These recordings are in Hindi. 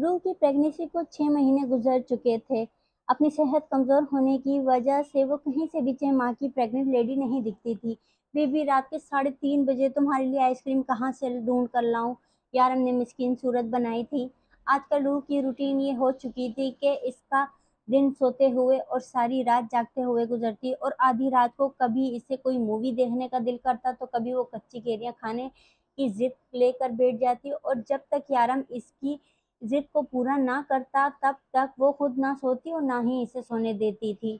रूह की प्रेगनेंसी को 6 महीने गुजर चुके थे। अपनी सेहत कमज़ोर होने की वजह से वो कहीं से भी चाहे माँ की प्रेग्नेंट लेडी नहीं दिखती थी। बेबी रात के 3:30 बजे तुम्हारे लिए आइसक्रीम कहाँ से ढूँढ कर लाऊँ? यार हमने मिस्कीन सूरत बनाई थी। आजकल रूह की रूटीन ये हो चुकी थी कि इसका दिन सोते हुए और सारी रात जागते हुए गुजरती और आधी रात को कभी इसे कोई मूवी देखने का दिल करता तो कभी वो कच्ची केरियाँ खाने की ज़िद लेकर बैठ जाती और जब तक यारम इसकी ज़िद को पूरा ना करता तब तक वो खुद ना सोती और ना ही इसे सोने देती थी।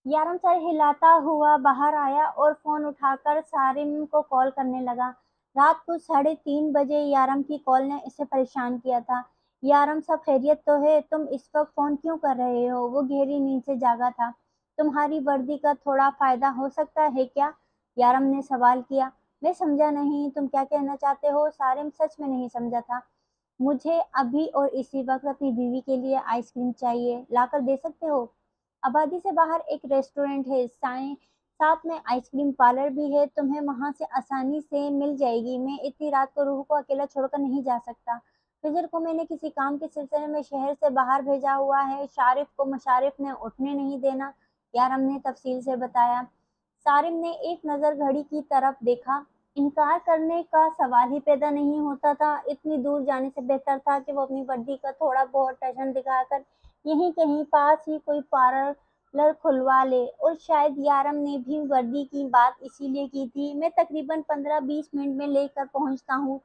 यारम सर हिलाता हुआ बाहर आया और फ़ोन उठाकर सारिम को कॉल करने लगा। रात को 3:30 बजे यारम की कॉल ने इसे परेशान किया था। यारम सब खैरियत तो है? तुम इस वक्त फ़ोन क्यों कर रहे हो? वो गहरी नींद से जागा था। तुम्हारी वर्दी का थोड़ा फ़ायदा हो सकता है क्या? यारम ने सवाल किया। मैं समझा नहीं, तुम क्या कहना चाहते हो? सारिम सच में नहीं समझा था। मुझे अभी और इसी वक्त अपनी बीवी के लिए आइसक्रीम चाहिए, लाकर दे सकते हो? आबादी से बाहर एक रेस्टोरेंट है, साएं साथ में आइसक्रीम पार्लर भी है, तुम्हें वहां से आसानी से मिल जाएगी। मैं इतनी रात को रूह को अकेला छोड़कर नहीं जा सकता। फिजर को मैंने किसी काम के सिलसिले में शहर से बाहर भेजा हुआ है। शारिफ को मुशारिफ ने उठने नहीं देना, यारम ने तफसील से बताया। सारिम ने एक नज़र घड़ी की तरफ देखा। इनकार करने का सवाल ही पैदा नहीं होता था। इतनी दूर जाने से बेहतर था कि वो अपनी वर्दी का थोड़ा बहुत टशन दिखाकर यहीं कहीं पास ही कोई पार्लर खुलवा ले। और शायद यारम ने भी वर्दी की बात इसीलिए की थी। मैं तकरीबन 15-20 मिनट में लेकर पहुंचता हूँ,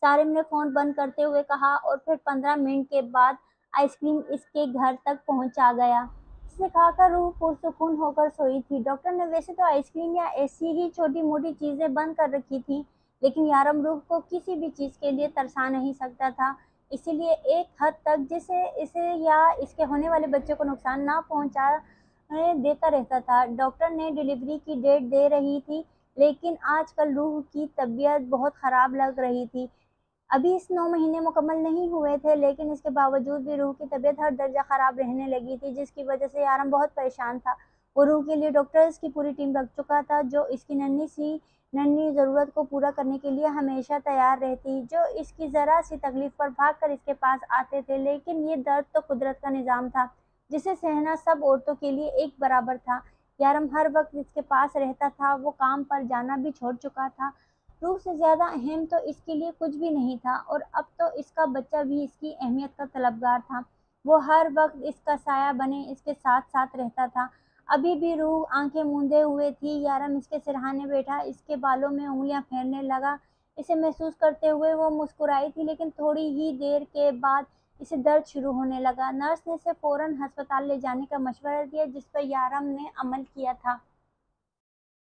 सारिम ने फ़ोन बंद करते हुए कहा और फिर 15 मिनट के बाद आइसक्रीम इसके घर तक पहुंचा गया। इसे खाकर रूह पुरसुकून होकर सोई थी। डॉक्टर ने वैसे तो आइसक्रीम या ऐसी ही छोटी-मोटी चीज़ें बंद कर रखी थी, लेकिन यारम रूह को किसी भी चीज़ के लिए तरसा नहीं सकता था। इसीलिए एक हद तक जिसे इसे या इसके होने वाले बच्चे को नुकसान ना पहुंचाने देता रहता था। डॉक्टर ने डिलीवरी की डेट दे रही थी, लेकिन आजकल रूह की तबीयत बहुत ख़राब लग रही थी। अभी इस 9 महीने मुकम्मल नहीं हुए थे, लेकिन इसके बावजूद भी रूह की तबीयत हर दर्जा ख़राब रहने लगी थी, जिसकी वजह से यारम बहुत परेशान था। वो रूह के लिए डॉक्टर्स की पूरी टीम रख चुका था, जो इसकी नन्ही ज़रूरत को पूरा करने के लिए हमेशा तैयार रहती, जो इसकी ज़रा-सी तकलीफ़ पर भागकर इसके पास आते थे। लेकिन ये दर्द तो कुदरत का निज़ाम था, जिसे सहना सब औरतों के लिए एक बराबर था। यारम हर वक़्त इसके पास रहता था, वो काम पर जाना भी छोड़ चुका था। रूह से ज़्यादा अहम तो इसके लिए कुछ भी नहीं था और अब तो इसका बच्चा भी इसकी अहमियत का तलबगार था। वो हर वक्त इसका साया बने इसके साथ-साथ रहता था। अभी भी रूह आँखें मूंदे हुए थी। यारम इसके सिरहाने बैठा, इसके बालों में उँगलियाँ फेरने लगा। इसे महसूस करते हुए वो मुस्कुराई थी, लेकिन थोड़ी ही देर के बाद इसे दर्द शुरू होने लगा। नर्स ने इसे फ़ौरन अस्पताल ले जाने का मशवरा दिया, जिस पर यारम ने अमल किया था।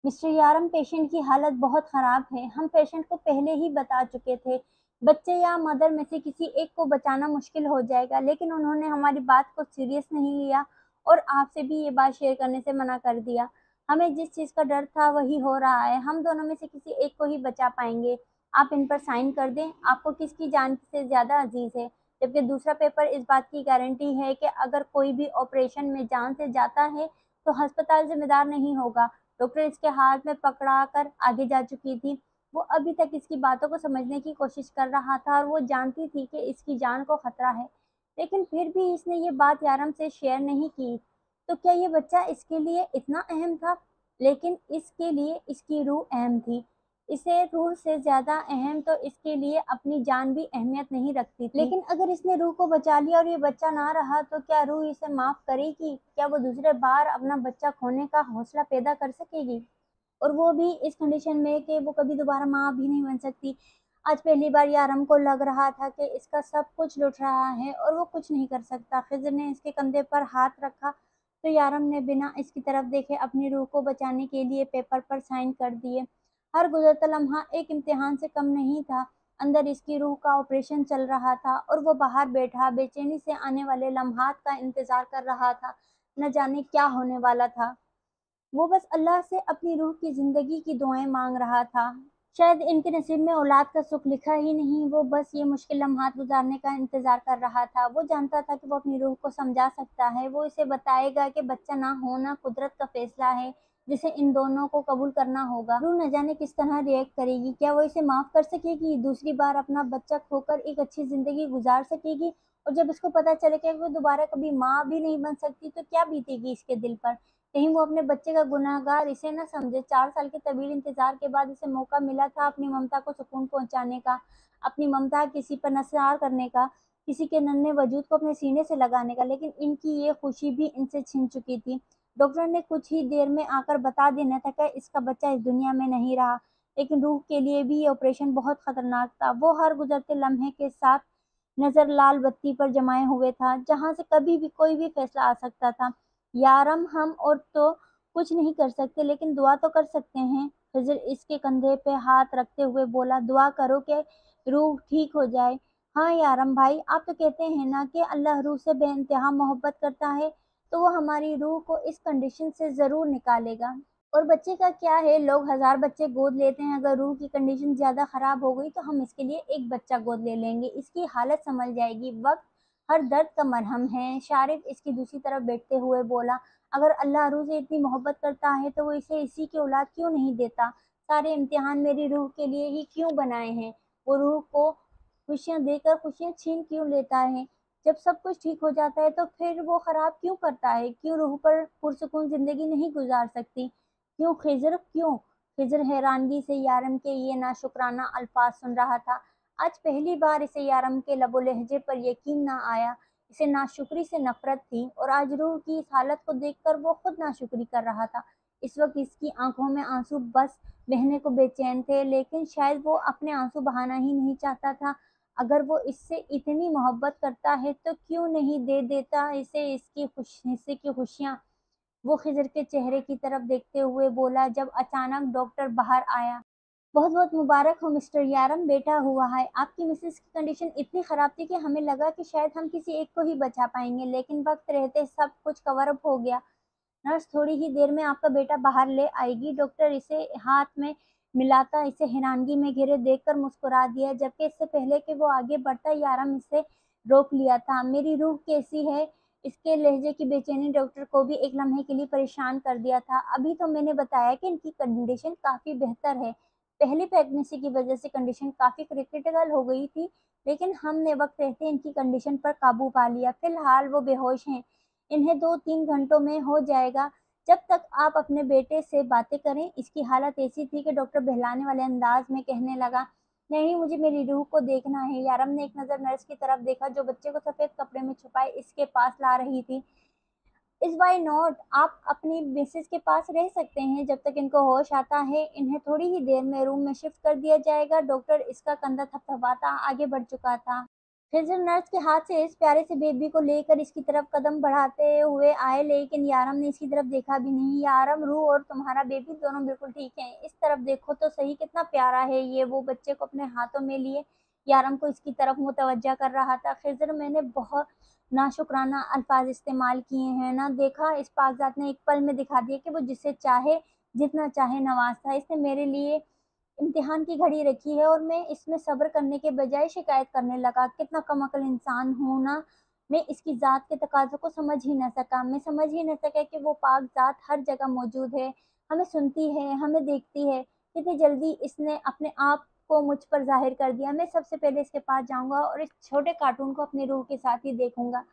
मिस्टर यारम, पेशेंट की हालत बहुत ख़राब है। हम पेशेंट को पहले ही बता चुके थे। बच्चे या मदर में से किसी एक को बचाना मुश्किल हो जाएगा, लेकिन उन्होंने हमारी बात को सीरियस नहीं लिया और आपसे भी ये बात शेयर करने से मना कर दिया। हमें जिस चीज़ का डर था वही हो रहा है। हम दोनों में से किसी एक को ही बचा पाएँगे। आप इन पर साइन कर दें। आपको किसकी जान से ज़्यादा अज़ीज़ है? जबकि दूसरा पेपर इस बात की गारंटी है कि अगर कोई भी ऑपरेशन में जान से जाता है, तो अस्पताल ज़िम्मेदार नहीं होगा। डॉक्टर इसके हाथ में पकड़ाकर आगे जा चुकी थी। वो अभी तक इसकी बातों को समझने की कोशिश कर रहा था और वो जानती थी कि इसकी जान को खतरा है। लेकिन फिर भी इसने ये बात यारम से शेयर नहीं की। तो क्या ये बच्चा इसके लिए इतना अहम था? लेकिन इसके लिए इसकी रूह अहम थी। इसे रूह से ज़्यादा अहम तो इसके लिए अपनी जान भी अहमियत नहीं रखती थी। लेकिन अगर इसने रूह को बचा लिया और ये बच्चा ना रहा, तो क्या रूह इसे माफ़ करेगी? क्या वो दूसरे बार अपना बच्चा खोने का हौसला पैदा कर सकेगी? और वो भी इस कंडीशन में कि वो कभी दोबारा माँ भी नहीं बन सकती। आज पहली बार यारम को लग रहा था कि इसका सब कुछ लुट रहा है और वो कुछ नहीं कर सकता। खिज़र ने इसके कंधे पर हाथ रखा तो यारम ने बिना इसकी तरफ देखे अपनी रूह को बचाने के लिए पेपर पर साइन कर दिए। हर गुज़रता लम्हा एक इम्तिहान से कम नहीं था। अंदर इसकी रूह का ऑपरेशन चल रहा था और वो बाहर बैठा बेचैनी से आने वाले लम्हात का इंतज़ार कर रहा था। न जाने क्या होने वाला था। वो बस अल्लाह से अपनी रूह की ज़िंदगी की दुआएं मांग रहा था। शायद इनके नसीब में औलाद का सुख लिखा ही नहीं, वो बस ये मुश्किल लम्हात गुज़ारने का इंतज़ार कर रहा था। वो जानता था कि वो अपनी रूह को समझा सकता है, वो इसे बताएगा कि बच्चा ना होना कुदरत का फ़ैसला है, जिसे इन दोनों को कबूल करना होगा। रूह न जाने किस तरह रिएक्ट करेगी, क्या वो इसे माफ़ कर सकेगी, दूसरी बार अपना बच्चा खोकर एक अच्छी ज़िंदगी गुज़ार सकेगी? और जब इसको पता चलेगा कि वो दोबारा कभी माँ भी नहीं बन सकती, तो क्या बीतेगी इसके दिल पर? कहीं वो अपने बच्चे का गुनहगार इसे ना समझे। 4 साल के तवील इंतज़ार के बाद इसे मौका मिला था अपनी ममता को सुकून पहुँचाने का, अपनी ममता किसी पर नसार करने का, किसी के नन्हे वजूद को अपने सीने से लगाने का, लेकिन इनकी ये खुशी भी इनसे छिन चुकी थी। डॉक्टर ने कुछ ही देर में आकर बता देना था कि इसका बच्चा इस दुनिया में नहीं रहा, लेकिन रूह के लिए भी ये ऑपरेशन बहुत खतरनाक था। वो हर गुज़रते लम्हे के साथ नज़र लाल बत्ती पर जमाए हुए था, जहाँ से कभी भी कोई भी फैसला आ सकता था। यारम, हम और तो कुछ नहीं कर सकते, लेकिन दुआ तो कर सकते हैं। खिज़र इसके कंधे पे हाथ रखते हुए बोला, दुआ करो कि रूह ठीक हो जाए। हाँ यारम भाई, आप तो कहते हैं ना कि अल्लाह रूह से बेइंतहा मोहब्बत करता है, तो वो हमारी रूह को इस कंडीशन से ज़रूर निकालेगा। और बच्चे का क्या है, लोग हज़ार बच्चे गोद लेते हैं, अगर रूह की कंडीशन ज़्यादा ख़राब हो गई तो हम इसके लिए एक बच्चा गोद ले लेंगे, इसकी हालत सँभल जाएगी, वक़्त हर दर्द का मरहम है। शारिफ इसकी दूसरी तरफ बैठते हुए बोला, अगर अल्लाह रूह से इतनी मोहब्बत करता है तो वो इसे इसी की औलाद क्यों नहीं देता? सारे इम्तिहान मेरी रूह के लिए ही क्यों बनाए हैं? वो रूह को खुशियाँ देकर खुशियाँ छीन क्यों लेता है? जब सब कुछ ठीक हो जाता है तो फिर वो ख़राब क्यों करता है? क्यों रूह पर पुरसुकून ज़िंदगी नहीं गुज़ार सकती? क्यों खिज़र क्यों? खिज़र हैरानगी से यारम के ये नाशुकराना अल्फाज़ सुन रहा था। आज पहली बार इसे यारम के लबो लहजे पर यकीन न आया। इसे नाशुक्री से नफ़रत थी और आज रूह की इस हालत को देखकर वो खुद नाशुक्री कर रहा था। इस वक़्त इसकी आँखों में आँसू बस बहने को बेचैन थे, लेकिन शायद वो अपने आँसू बहाना ही नहीं चाहता था। अगर वो इससे इतनी मोहब्बत करता है तो क्यों नहीं दे देता इसे इसकी हिस्से की खुशियाँ? वो खिज़र के चेहरे की तरफ देखते हुए बोला, जब अचानक डॉक्टर बाहर आया। बहुत-बहुत मुबारक हो मिस्टर यारम, बेटा हुआ है। आपकी मिसेज़ की कंडीशन इतनी ख़राब थी कि हमें लगा कि शायद हम किसी एक को ही बचा पाएँगे, लेकिन वक़्त रहते सब कुछ कवर अप हो गया। नर्स थोड़ी ही देर में आपका बेटा बाहर ले आएगी। डॉक्टर इसे हाथ में मिलाता इसे हैरानगी में घिरे देखकर मुस्कुरा दिया, जबकि इससे पहले कि वो आगे बढ़ता यारम इसे रोक लिया था। मेरी रूह कैसी है? इसके लहजे की बेचैनी डॉक्टर को भी एक लम्हे के लिए परेशान कर दिया था। अभी तो मैंने बताया कि इनकी कंडीशन काफ़ी बेहतर है। पहली प्रेगनेंसी की वजह से कंडीशन काफ़ी क्रिटिकल हो गई थी, लेकिन हमने वक़्त रहते इनकी कंडीशन पर काबू पा लिया। फ़िलहाल वो बेहोश हैं। इन्हें 2-3 घंटों में हो जाएगा। जब तक आप अपने बेटे से बातें करें। इसकी हालत ऐसी थी कि डॉक्टर बहलाने वाले अंदाज में कहने लगा, नहीं मुझे मेरी रूह को देखना है। यारम ने एक नज़र नर्स की तरफ देखा जो बच्चे को सफ़ेद कपड़े में छुपाए इसके पास ला रही थी। इस व्हाई नॉट? आप अपनी मिसेज़ के पास रह सकते हैं जब तक इनको होश आता है। इन्हें थोड़ी ही देर में रूम में शिफ्ट कर दिया जाएगा। डॉक्टर इसका कंधा थपथपाता आगे बढ़ चुका था। फिर नर्स के हाथ से इस प्यारे से बेबी को लेकर इसकी तरफ कदम बढ़ाते हुए आए, लेकिन यारम ने इसकी तरफ देखा भी नहीं। यारम, रूह और तुम्हारा बेबी दोनों बिल्कुल ठीक हैं। इस तरफ देखो तो सही, कितना प्यारा है ये। वो बच्चे को अपने हाथों में लिए यारम को इसकी तरफ मुतवज्जा कर रहा था। खिज़र, मैंने बहुत नाशुक्राना अल्फाज इस्तेमाल किए हैं ना, देखा इस पाकज़ात ने एक पल में दिखा दिया कि वो जिसे चाहे जितना चाहे नवाज़ता है। इसने मेरे लिए इम्तिहान की घड़ी रखी है और मैं इसमें सब्र करने के बजाय शिकायत करने लगा। कितना कमअक्ल इंसान हूँ ना। मैं इसकी ज़ात के तकाज़ों को समझ ही ना सका। मैं समझ ही ना सका कि वो पाक ज़ात हर जगह मौजूद है, हमें सुनती है, हमें देखती है। कितनी जल्दी इसने अपने आप को मुझ पर ज़ाहिर कर दिया। मैं सबसे पहले इसके पास जाऊँगा और इस छोटे कार्टून को अपनी रूह के साथ ही देखूँगा।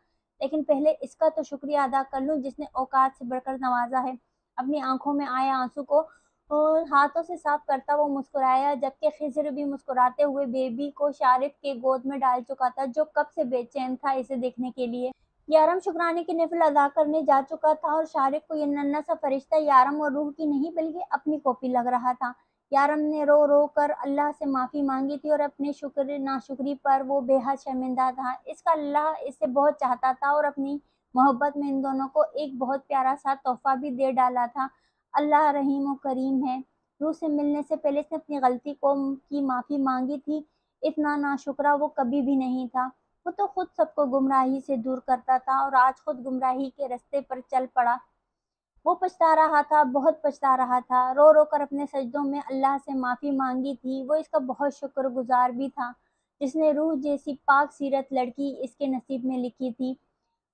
लेकिन पहले इसका तो शुक्रिया अदा कर लूँ जिसने औकात से बढ़कर नवाज़ा है। अपनी आँखों में आए आँसू को और हाथों से साफ करता वो मुस्कुराया, जबकि खिज़र भी मुस्कुराते हुए बेबी को शारिफ के गोद में डाल चुका था, जो कब से बेचैन था इसे देखने के लिए। यारम शुक्राने की नफ़िल अदा करने जा चुका था और शारिफ को ये नन्हा सा फरिश्ता यारम और रूह की नहीं बल्कि अपनी कॉपी लग रहा था। यारम ने रो रो कर अल्लाह से माफ़ी मांगी थी और अपने शुक्र नाशुक्री पर वो बेहद शर्मिंदा था। इसका अल्लाह इसे बहुत चाहता था और अपनी मोहब्बत में इन दोनों को एक बहुत प्यारा सा तोहफ़ा भी दे डाला था। अल्लाह रहीम व करीम है। रूह से मिलने से पहले इसने अपनी गलती को की माफ़ी मांगी थी। इतना नाशुक्रा वो कभी भी नहीं था। वो तो खुद सबको गुमराही से दूर करता था और आज खुद गुमराही के रास्ते पर चल पड़ा। वो पछता रहा था, बहुत पछता रहा था। रो रो कर अपने सजदों में अल्लाह से माफ़ी मांगी थी। वो इसका बहुत शुक्रगुजार भी था जिसने रूह जैसी पाक सीरत लड़की इसके नसीब में लिखी थी,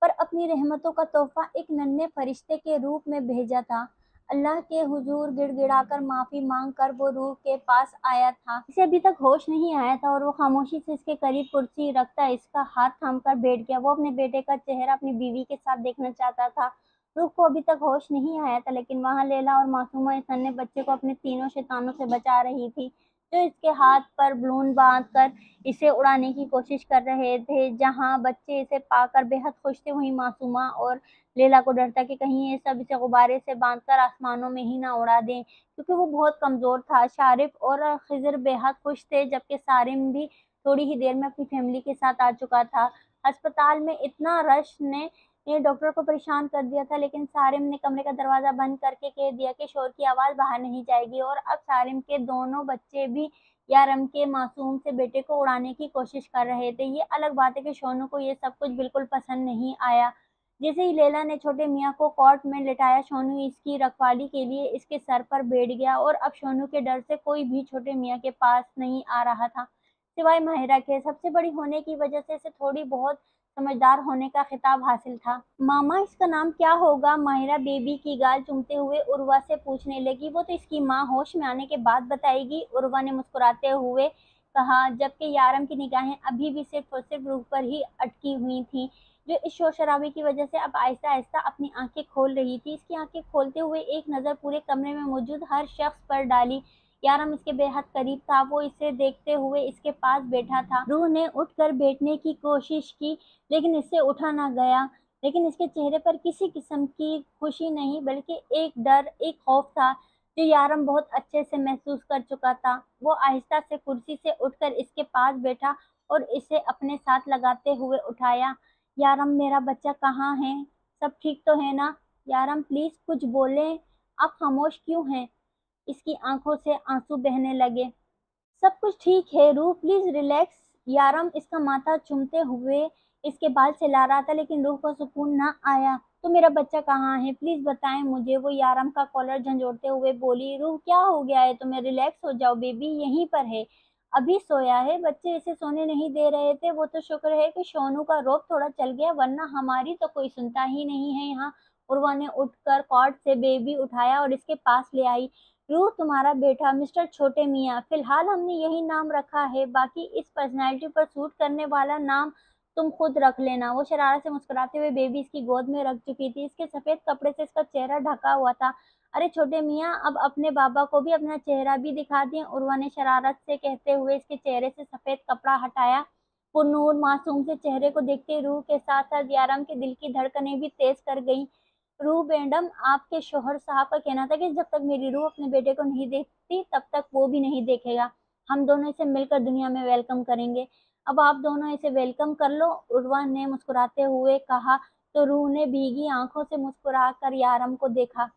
पर अपनी रहमतों का तोहफा एक नन्हे फरिश्ते के रूप में भेजा था। अल्लाह के हुजूर गिड़गिड़ाकर माफ़ी मांग कर वो रूह के पास आया था। इसे अभी तक होश नहीं आया था और वो खामोशी से इसके करीब कुर्सी रखता इसका हाथ थाम कर बैठ गया। वो अपने बेटे का चेहरा अपनी बीवी के साथ देखना चाहता था। रूह को अभी तक होश नहीं आया था, लेकिन वहाँ लैला और मासूमा इस नन्हे बच्चे को अपने तीनों शैतानों से बचा रही थी, जो इसके हाथ पर बलून बांध कर इसे उड़ाने की कोशिश कर रहे थे। जहाँ बच्चे इसे पाकर बेहद खुश थे, वहीं मासूमा और लैला को डर था कि कहीं ये सब इसे गुब्बारे से बांधकर आसमानों में ही ना उड़ा दें, क्योंकि वो बहुत कमज़ोर था। शारिफ और खिज़र बेहद खुश थे, जबकि सारिम भी थोड़ी ही देर में अपनी फैमिली के साथ आ चुका था। अस्पताल में इतना रश ने ये डॉक्टर को परेशान कर दिया था, लेकिन सारिम ने कमरे का दरवाज़ा बंद करके कह दिया कि शोर की आवाज़ बाहर नहीं जाएगी। और अब सारिम के दोनों बच्चे भी यारम के मासूम से बेटे को उड़ाने की कोशिश कर रहे थे। ये अलग बात है कि शोनू को ये सब कुछ बिल्कुल पसंद नहीं आया। जैसे ही लैला ने छोटे मियाँ को कॉट में लिटाया, शोनू इसकी रखवाली के लिए इसके सर पर बैठ गया और अब शोनू के डर से कोई भी छोटे मियाँ के पास नहीं आ रहा था, सिवाय माहिरा के। सबसे बड़ी होने की वजह से इसे थोड़ी बहुत समझदार होने का खिताब हासिल था। मामा, इसका नाम क्या होगा? माहिरा बेबी की गाल चूमते हुए उर्वा से पूछने लगी। वो तो इसकी माँ होश में आने के बाद बताएगी, उर्वा ने मुस्कुराते हुए कहा, जबकि यारम की निगाहें अभी भी सिर्फ और सिर्फ रूह पर ही अटकी हुई थीं, जो इस शोर शराबे की वजह से अब आहिस्ता आहिस्ता अपनी आंखें खोल रही थी। इसकी आंखें खोलते हुए एक नज़र पूरे कमरे में मौजूद हर शख्स पर डाली। यारम इसके बेहद करीब था। वो इसे देखते हुए इसके पास बैठा था। रूह ने उठकर बैठने की कोशिश की, लेकिन इससे उठा ना गया। लेकिन इसके चेहरे पर किसी किस्म की खुशी नहीं, बल्कि एक डर, एक खौफ था, जो यारम बहुत अच्छे से महसूस कर चुका था। वो आहिस्ता से कुर्सी से उठकर इसके पास बैठा और इसे अपने साथ लगाते हुए उठाया। यारम, मेरा बच्चा कहाँ है? सब ठीक तो है ना? यारम, प्लीज कुछ बोलें। आप खामोश क्यों हैं? इसकी आंखों से आंसू बहने लगे। सब कुछ ठीक है रूह, प्लीज रिलैक्स। यारम इसका माथा चूमते हुए इसके बाल सहला रहा था, लेकिन रूह को सुकून ना आया। तो मेरा बच्चा कहाँ है? प्लीज बताएं मुझे। वो यारम का कॉलर झंझोड़ते हुए बोली। रूह, क्या हो गया है तुम्हें? रिलैक्स हो जाओ, बेबी यहीं पर है, अभी सोया है। बच्चे इसे सोने नहीं दे रहे थे। वो तो शुक्र है कि शोनू का रोब थोड़ा चल गया, वरना हमारी तो कोई सुनता ही नहीं है यहाँ। उर्वा ने उठकर कॉट से बेबी उठाया और इसके पास ले आई। रूह, तुम्हारा बेटा मिस्टर छोटे मियाँ, फिलहाल हमने यही नाम रखा है, बाकी इस पर्सनैलिटी पर सूट करने वाला नाम तुम खुद रख लेना। वो शरारत से मुस्कुराते हुए बेबी इसकी गोद में रख चुकी थी। इसके सफेद कपड़े से इसका चेहरा ढका हुआ था। अरे छोटे मियाँ, अब अपने बाबा को भी अपना चेहरा भी दिखा दें, उर्वा ने शरारत से कहते हुए इसके चेहरे से सफेद कपड़ा हटाया। पुन्नूर मासूम से चेहरे को देखते रूह के साथ साथ यारम के दिल की धड़कनें भी तेज कर गईं। रूह बेगम, आपके शौहर साहब का कहना था कि जब तक मेरी रूह अपने बेटे को नहीं देखती, तब तक वो भी नहीं देखेगा। हम दोनों इसे मिलकर दुनिया में वेलकम करेंगे। अब आप दोनों इसे वेलकम कर लो, उर्वा ने मुस्कुराते हुए कहा। तो रूह ने भीगी आंखों से मुस्कुरा कर यारम को देखा।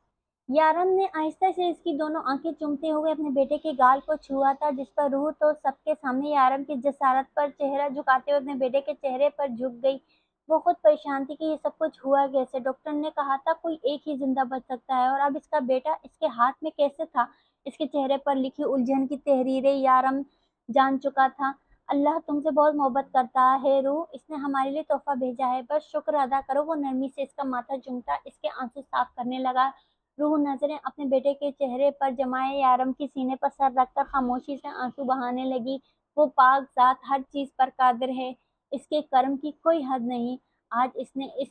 यारम ने आहिस्ता से इसकी दोनों आंखें चूमते हुए अपने बेटे के गाल को छुआ था, जिस पर रूह तो सबके सामने यारम की जसारत पर चेहरा झुकाते हुए अपने बेटे के चेहरे पर झुक गई। वो खुद परेशान थी कि ये सब कुछ हुआ कैसे। डॉक्टर ने कहा था कोई एक ही जिंदा बच सकता है, और अब इसका बेटा इसके हाथ में कैसे था? इसके चेहरे पर लिखी उलझन की तहरीरें यारम जान चुका था। अल्लाह तुमसे बहुत मोहब्बत करता है रूह, इसने हमारे लिए तोहफा भेजा है, बस शुक्र अदा करो। वो नरमी से इसका माथा चूमता इसके आंसू साफ करने लगा। रूह नजरें अपने बेटे के चेहरे पर जमाए यारम की सीने पर सर रखकर खामोशी से आंसू बहाने लगी। वो पाक जात हर चीज पर कादिर है, इसके कर्म की कोई हद नहीं। आज इसने इस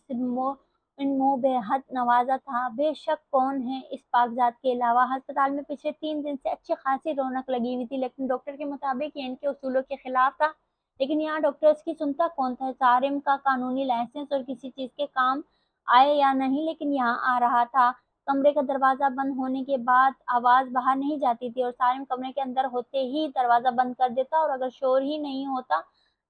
मो बेहद नवाजा था। बेशक कौन है इस पाकजात के अलावा? अस्पताल में पिछले 3 दिन से अच्छी खासी रौनक लगी हुई थी, लेकिन डॉक्टर के मुताबिक ये इनके उसूलों के खिलाफ था। लेकिन यहाँ डॉक्टर्स की सुनता कौन था? सारिम का कानूनी लाइसेंस और किसी चीज के काम आए या नहीं, लेकिन यहाँ आ रहा था। कमरे का दरवाजा बंद होने के बाद आवाज बाहर नहीं जाती थी, और सारिम कमरे के अंदर होते ही दरवाजा बंद कर देता, और अगर शोर ही नहीं होता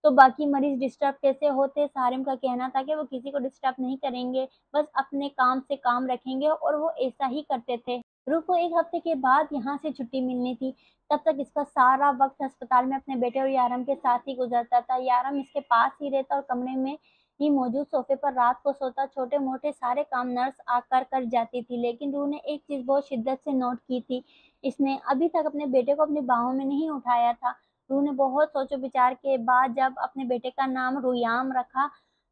तो बाकी मरीज डिस्टर्ब कैसे होते? सारिम का कहना था कि वो किसी को डिस्टर्ब नहीं करेंगे, बस अपने काम से काम रखेंगे, और वो ऐसा ही करते थे। रूह को 1 हफ्ते के बाद यहाँ से छुट्टी मिलनी थी। तब तक इसका सारा वक्त अस्पताल में अपने बेटे और यारम के साथ ही गुजरता था। यारम इसके पास ही रहता और कमरे में ही मौजूद सोफे पर रात को सोता, छोटे मोटे सारे काम नर्स आकर कर जाती थी। लेकिन रूह ने एक चीज बहुत शिद्दत से नोट की थी, इसने अभी तक अपने बेटे को अपनी बाहों में नहीं उठाया था। रूह ने बहुत सोचो विचार के बाद जब अपने बेटे का नाम रुयाम रखा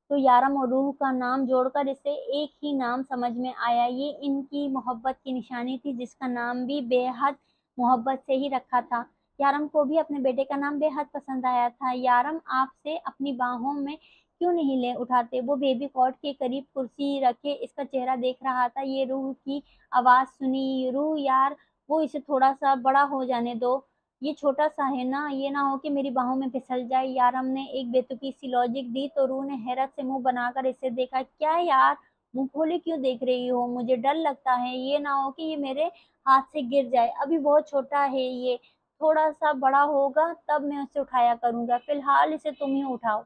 तो यारम और रूह का नाम जोड़कर इसे एक ही नाम समझ में आया। ये इनकी मोहब्बत की निशानी थी, जिसका नाम भी बेहद मोहब्बत से ही रखा था। यारम को भी अपने बेटे का नाम बेहद पसंद आया था। यारम आपसे अपनी बाहों में क्यों नहीं ले उठाते? वो बेबी कॉट के करीब कुर्सी रखे इसका चेहरा देख रहा था। ये रूह की आवाज सुनी, रूह यार वो इसे थोड़ा सा बड़ा हो जाने दो, ये छोटा सा है ना, ये ना हो कि मेरी बाहों में फिसल जाए। यारम ने एक बेतुकी सी लॉजिक दी तो रूह ने हैरत से मुंह बनाकर इसे देखा। क्या यार, मुंह खोले क्यों देख रही हो? मुझे डर लगता है, ये ना हो कि ये मेरे हाथ से गिर जाए। अभी बहुत छोटा है ये, थोड़ा सा बड़ा होगा तब मैं उसे उठाया करूंगा, फिलहाल इसे तुम ही उठाओ।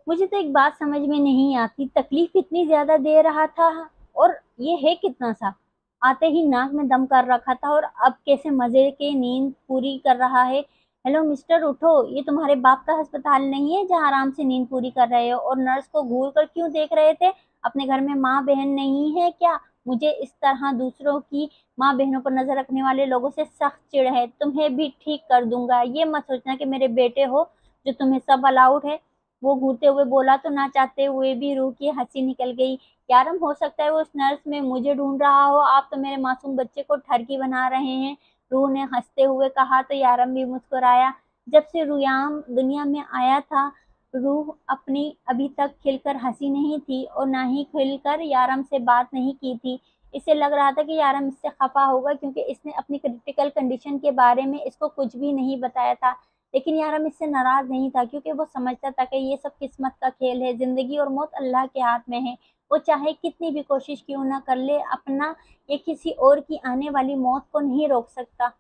मुझे तो एक बात समझ में नहीं आती, तकलीफ इतनी ज्यादा दे रहा था और ये है कितना सा। आते ही नाक में दम कर रखा था और अब कैसे मजे के नींद पूरी कर रहा है। हेलो मिस्टर, उठो, ये तुम्हारे बाप का अस्पताल नहीं है जहाँ आराम से नींद पूरी कर रहे हो। और नर्स को घूर कर क्यों देख रहे थे? अपने घर में माँ बहन नहीं है क्या? मुझे इस तरह दूसरों की माँ बहनों पर नजर रखने वाले लोगों से सख्त चिढ़ है। तुम्हें भी ठीक कर दूंगा। ये मत सोचना कि मेरे बेटे हो जो तुम्हें सब अलाउड है। वो घूरते हुए बोला तो ना चाहते हुए भी रूह की हंसी निकल गई। यारम, हो सकता है वो उस नर्स में मुझे ढूंढ रहा हो, आप तो मेरे मासूम बच्चे को ठरकी बना रहे हैं। रूह ने हंसते हुए कहा तो यारम भी मुस्कुराया। जब से रुयाम दुनिया में आया था रूह अपनी अभी तक खिलकर हंसी नहीं थी और ना ही खिलकर यारम से बात नहीं की थी। इसे लग रहा था कि यारम इससे खफा होगा क्योंकि इसने अपनी क्रिटिकल कंडीशन के बारे में इसको कुछ भी नहीं बताया था। लेकिन यारम इससे नाराज नहीं था क्योंकि वो समझता था कि ये सब किस्मत का खेल है, जिंदगी और मौत अल्लाह के हाथ में है। वो चाहे कितनी भी कोशिश क्यों ना कर ले, अपना या किसी और की आने वाली मौत को नहीं रोक सकता।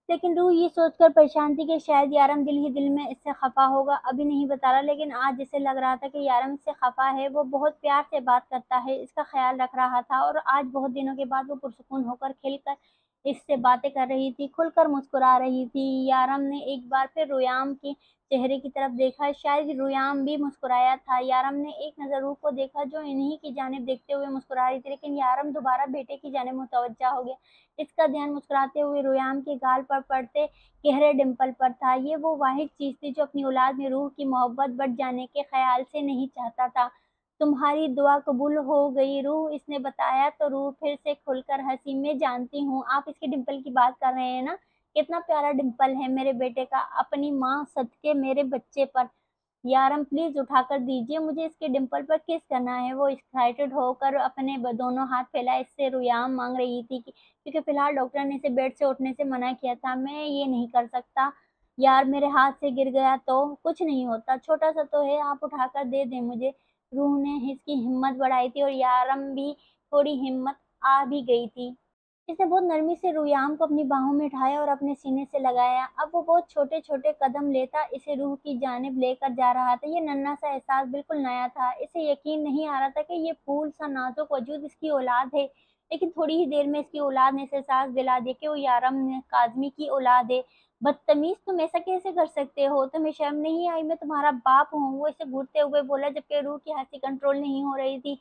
लेकिन रूह ये सोचकर परेशान थी कि शायद यारम दिल ही दिल में इससे खफा होगा, अभी नहीं बता रहा। लेकिन आज जिसे लग रहा था कि यारम इससे खफा है, वो बहुत प्यार से बात करता है, इसका ख्याल रख रहा था और आज बहुत दिनों के बाद वो पुरसुकून होकर खिलकर इससे बातें कर रही थी, खुलकर मुस्कुरा रही थी। यारम ने एक बार फिर रुयाम की चेहरे की तरफ देखा, शायद रुयाम भी मुस्कुराया था। यारम ने एक नजर रूह को देखा जो इन्हीं की जानिब देखते हुए मुस्कुरा रही थी, लेकिन यारम दोबारा बेटे की जानिब मुतवज्जा हो गया। इसका ध्यान मुस्कुराते हुए रुयाम के गाल पर पड़ते गहरे डिंपल पर था। ये वो वाहिद चीज थी जो अपनी औलाद में रूह की मोहब्बत बढ़ जाने के ख्याल से नहीं चाहता था। तुम्हारी दुआ कबूल हो गई रूह, इसने बताया तो रूह फिर से खुलकर हंसी। मैं जानती हूँ आप इसके डिंपल की बात कर रहे हैं ना, कितना प्यारा डिंपल है मेरे बेटे का, अपनी माँ सदके मेरे बच्चे पर। यारम प्लीज उठाकर दीजिए, मुझे इसके डिंपल पर किस करना है। वो एक्साइटेड होकर अपने दोनों हाथ फैलाए इससे रुयाम मांग रही थी क्योंकि फिलहाल डॉक्टर ने इसे बेड से उठने से मना किया था। मैं ये नहीं कर सकता यार, मेरे हाथ से गिर गया तो कुछ नहीं होता, छोटा सा तो है, आप उठाकर दे दें मुझे। रूह ने इसकी हिम्मत बढ़ाई थी और यारम भी थोड़ी हिम्मत आ भी गई थी। इसने बहुत नरमी से रुयाम को अपनी बाहों में उठाया और अपने सीने से लगाया। अब वो बहुत छोटे छोटे कदम लेता इसे रूह की जानिब लेकर जा रहा था। ये नन्हा सा एहसास बिल्कुल नया था, इसे यकीन नहीं आ रहा था कि ये फूल सा नाजुक वजूद इसकी औलाद है। लेकिन थोड़ी ही देर में इसकी औलाद ने इसे एहसास दिला दिया कि वो यारम काजमी की औलाद है। बदतमीज, तुम ऐसा कैसे कर सकते हो? तुम्हें शर्म नहीं आई? मैं तुम्हारा बाप हूँ, वो इसे घूरते हुए बोला जबकि रूह की हंसी कंट्रोल नहीं हो रही थी।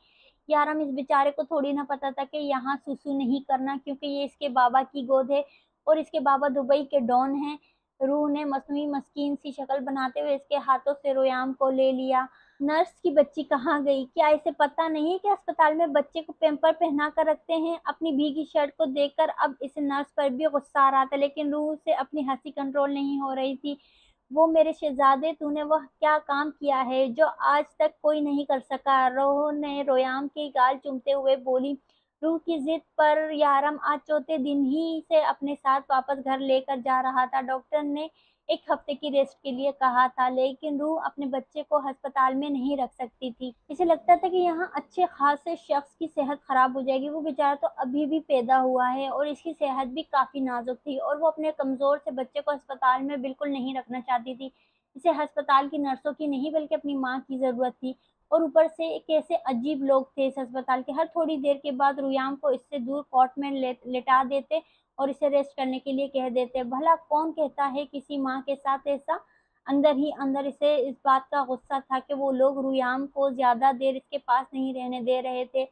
यारम, इस बेचारे को थोड़ी ना पता था कि यहाँ सुसु नहीं करना क्योंकि ये इसके बाबा की गोद है और इसके बाबा दुबई के डॉन हैं। रूह ने मसनूई मस्कीन सी शक्ल बनाते हुए इसके हाथों से रुयाम को ले लिया। नर्स की बच्ची कहाँ गई? क्या इसे पता नहीं कि अस्पताल में बच्चे को पैम्पर पहना कर रखते हैं? अपनी भीगी शर्ट को देखकर अब इसे नर्स पर भी गुस्सा आ रहा था, लेकिन रूह से अपनी हंसी कंट्रोल नहीं हो रही थी। वो मेरे शहजादे, तूने वह क्या काम किया है जो आज तक कोई नहीं कर सका? रोह ने रोयाम के गाल चूमते हुए बोली। रूह की जिद पर यारम आज चौथे दिन ही से अपने साथ वापस घर लेकर जा रहा था। डॉक्टर ने एक हफ्ते की रेस्ट के लिए कहा था, लेकिन रूह अपने बच्चे को अस्पताल में नहीं रख सकती थी। इसे लगता था कि यहाँ अच्छे खासे शख्स की सेहत खराब हो जाएगी। वो बेचारा तो अभी भी पैदा हुआ है और इसकी सेहत भी काफी नाजुक थी और वो अपने कमजोर से बच्चे को अस्पताल में बिल्कुल नहीं रखना चाहती थी। इसे अस्पताल की नर्सों की नहीं बल्कि अपनी माँ की जरूरत थी। और ऊपर से कैसे अजीब लोग थे इस अस्पताल के, हर थोड़ी देर के बाद रुयाम को इससे दूर कॉट में लेटा देते और इसे रेस्ट करने के लिए कह देते। भला कौन कहता है किसी माँ के साथ ऐसा? अंदर ही अंदर इसे इस बात का गुस्सा था कि वो लोग रुयाम को ज़्यादा देर इसके पास नहीं रहने दे रहे थे।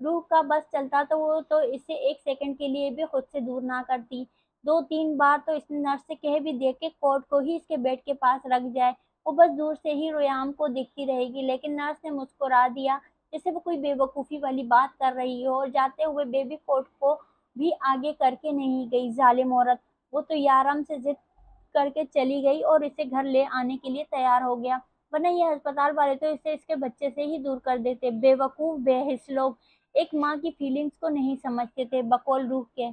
रूह का बस चलता तो वो तो इसे 1 सेकंड के लिए भी खुद से दूर ना करती। 2-3 बार तो इसने नर्स से कह भी दिया कि कोट को ही इसके बेड के पास रख जाए। वो बस दूर से ही रुयाम को देखती रहेगी, लेकिन नर्स ने मुस्कुरा दिया जैसे वो कोई बेवकूफ़ी वाली बात कर रही हो, और जाते हुए बेबी कोट को भी आगे करके नहीं गई ज़ालिम औरत। वो तो यारम से ज़िद करके चली गई और इसे घर ले आने के लिए तैयार हो गया, वरना ये अस्पताल वाले तो इसे इसके बच्चे से ही दूर कर देते। बेवकूफ़, बेहिस लोग एक माँ की फीलिंग्स को नहीं समझते थे, बकौल रूह के।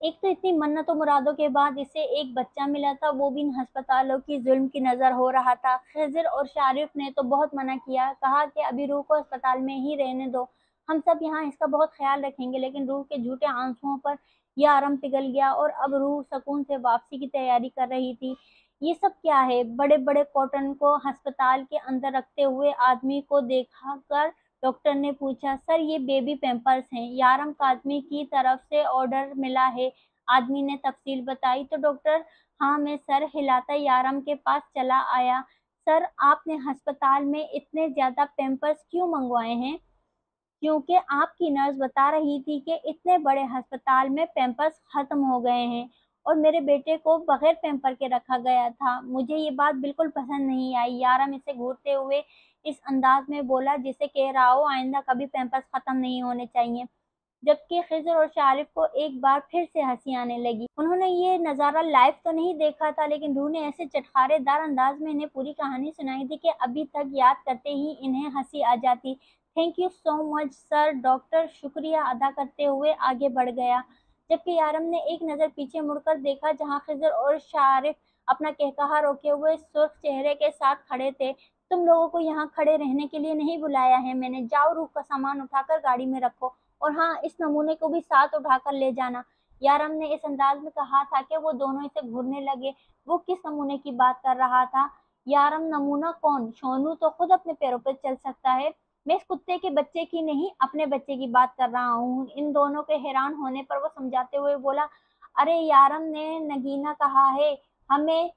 एक तो इतनी मन्नतों मुरादों के बाद इसे एक बच्चा मिला था, वो भी इन अस्पतालों की जुल्म की नज़र हो रहा था। खिज़र और शारिफ ने तो बहुत मना किया, कहा कि अभी रूह को अस्पताल में ही रहने दो, हम सब यहाँ इसका बहुत ख्याल रखेंगे, लेकिन रूह के झूठे आंसुओं पर यह आराम पिघल गया और अब रूह सुकून से वापसी की तैयारी कर रही थी। ये सब क्या है? बड़े-बड़े कॉटन को अस्पताल के अंदर रखते हुए आदमी को देखा कर डॉक्टर ने पूछा, सर ये बेबी पैम्पर्स हैं, यारम कादमी की तरफ से ऑर्डर मिला है। आदमी ने तफसील बताई तो डॉक्टर हाँ में सर हिलाता यारम के पास चला आया। सर आपने अस्पताल में इतने ज़्यादा पैम्पर्स क्यों मंगवाए हैं? क्योंकि आपकी नर्स बता रही थी कि इतने बड़े अस्पताल में पैम्पर्स खत्म हो गए हैं और मेरे बेटे को बगैर पैम्पर के रखा गया था। मुझे ये बात बिल्कुल पसंद नहीं आई। यारम इसे घूरते हुए इस अंदाज में बोला जिसे कह रहा हो आइंदा कभी पैम्पर्स खत्म नहीं होने चाहिए। जबकि खिज़र और शारिफ को एक बार फिर से हंसी आने लगी। उन्होंने ये नज़ारा लाइव तो नहीं देखा था, लेकिन रूह ने ऐसे चटखारेदार अंदाज में इन्हें पूरी कहानी सुनाई थी कि अभी तक याद करते ही इन्हें हंसी आ जाती। Thank you so much sir, doctor शुक्रिया अदा करते हुए आगे बढ़ गया। जबकि यारम ने एक नज़र पीछे मुड़कर देखा जहाँ खिज़र और शारिफ अपना कहकहा रोके हुए सुर्ख चेहरे के साथ खड़े थे। तुम लोगों को यहाँ खड़े रहने के लिए नहीं बुलाया है मैंने, जाओ रूह का सामान उठाकर गाड़ी में रखो, और हाँ, इस नमूने को भी साथ उठाकर ले जाना। यारम ने इस अंदाज में कहा था कि वो दोनों इसे घूरने लगे। वो किस नमूने की बात कर रहा था? यारम नमूना कौन? सोनू तो खुद अपने पैरों पर चल सकता है। मैं इस कुत्ते के बच्चे की नहीं, अपने बच्चे की बात कर रहा हूँ। इन दोनों के हैरान होने पर वो समझाते हुए बोला, अरे यारम ने नगीना कहा है, हमें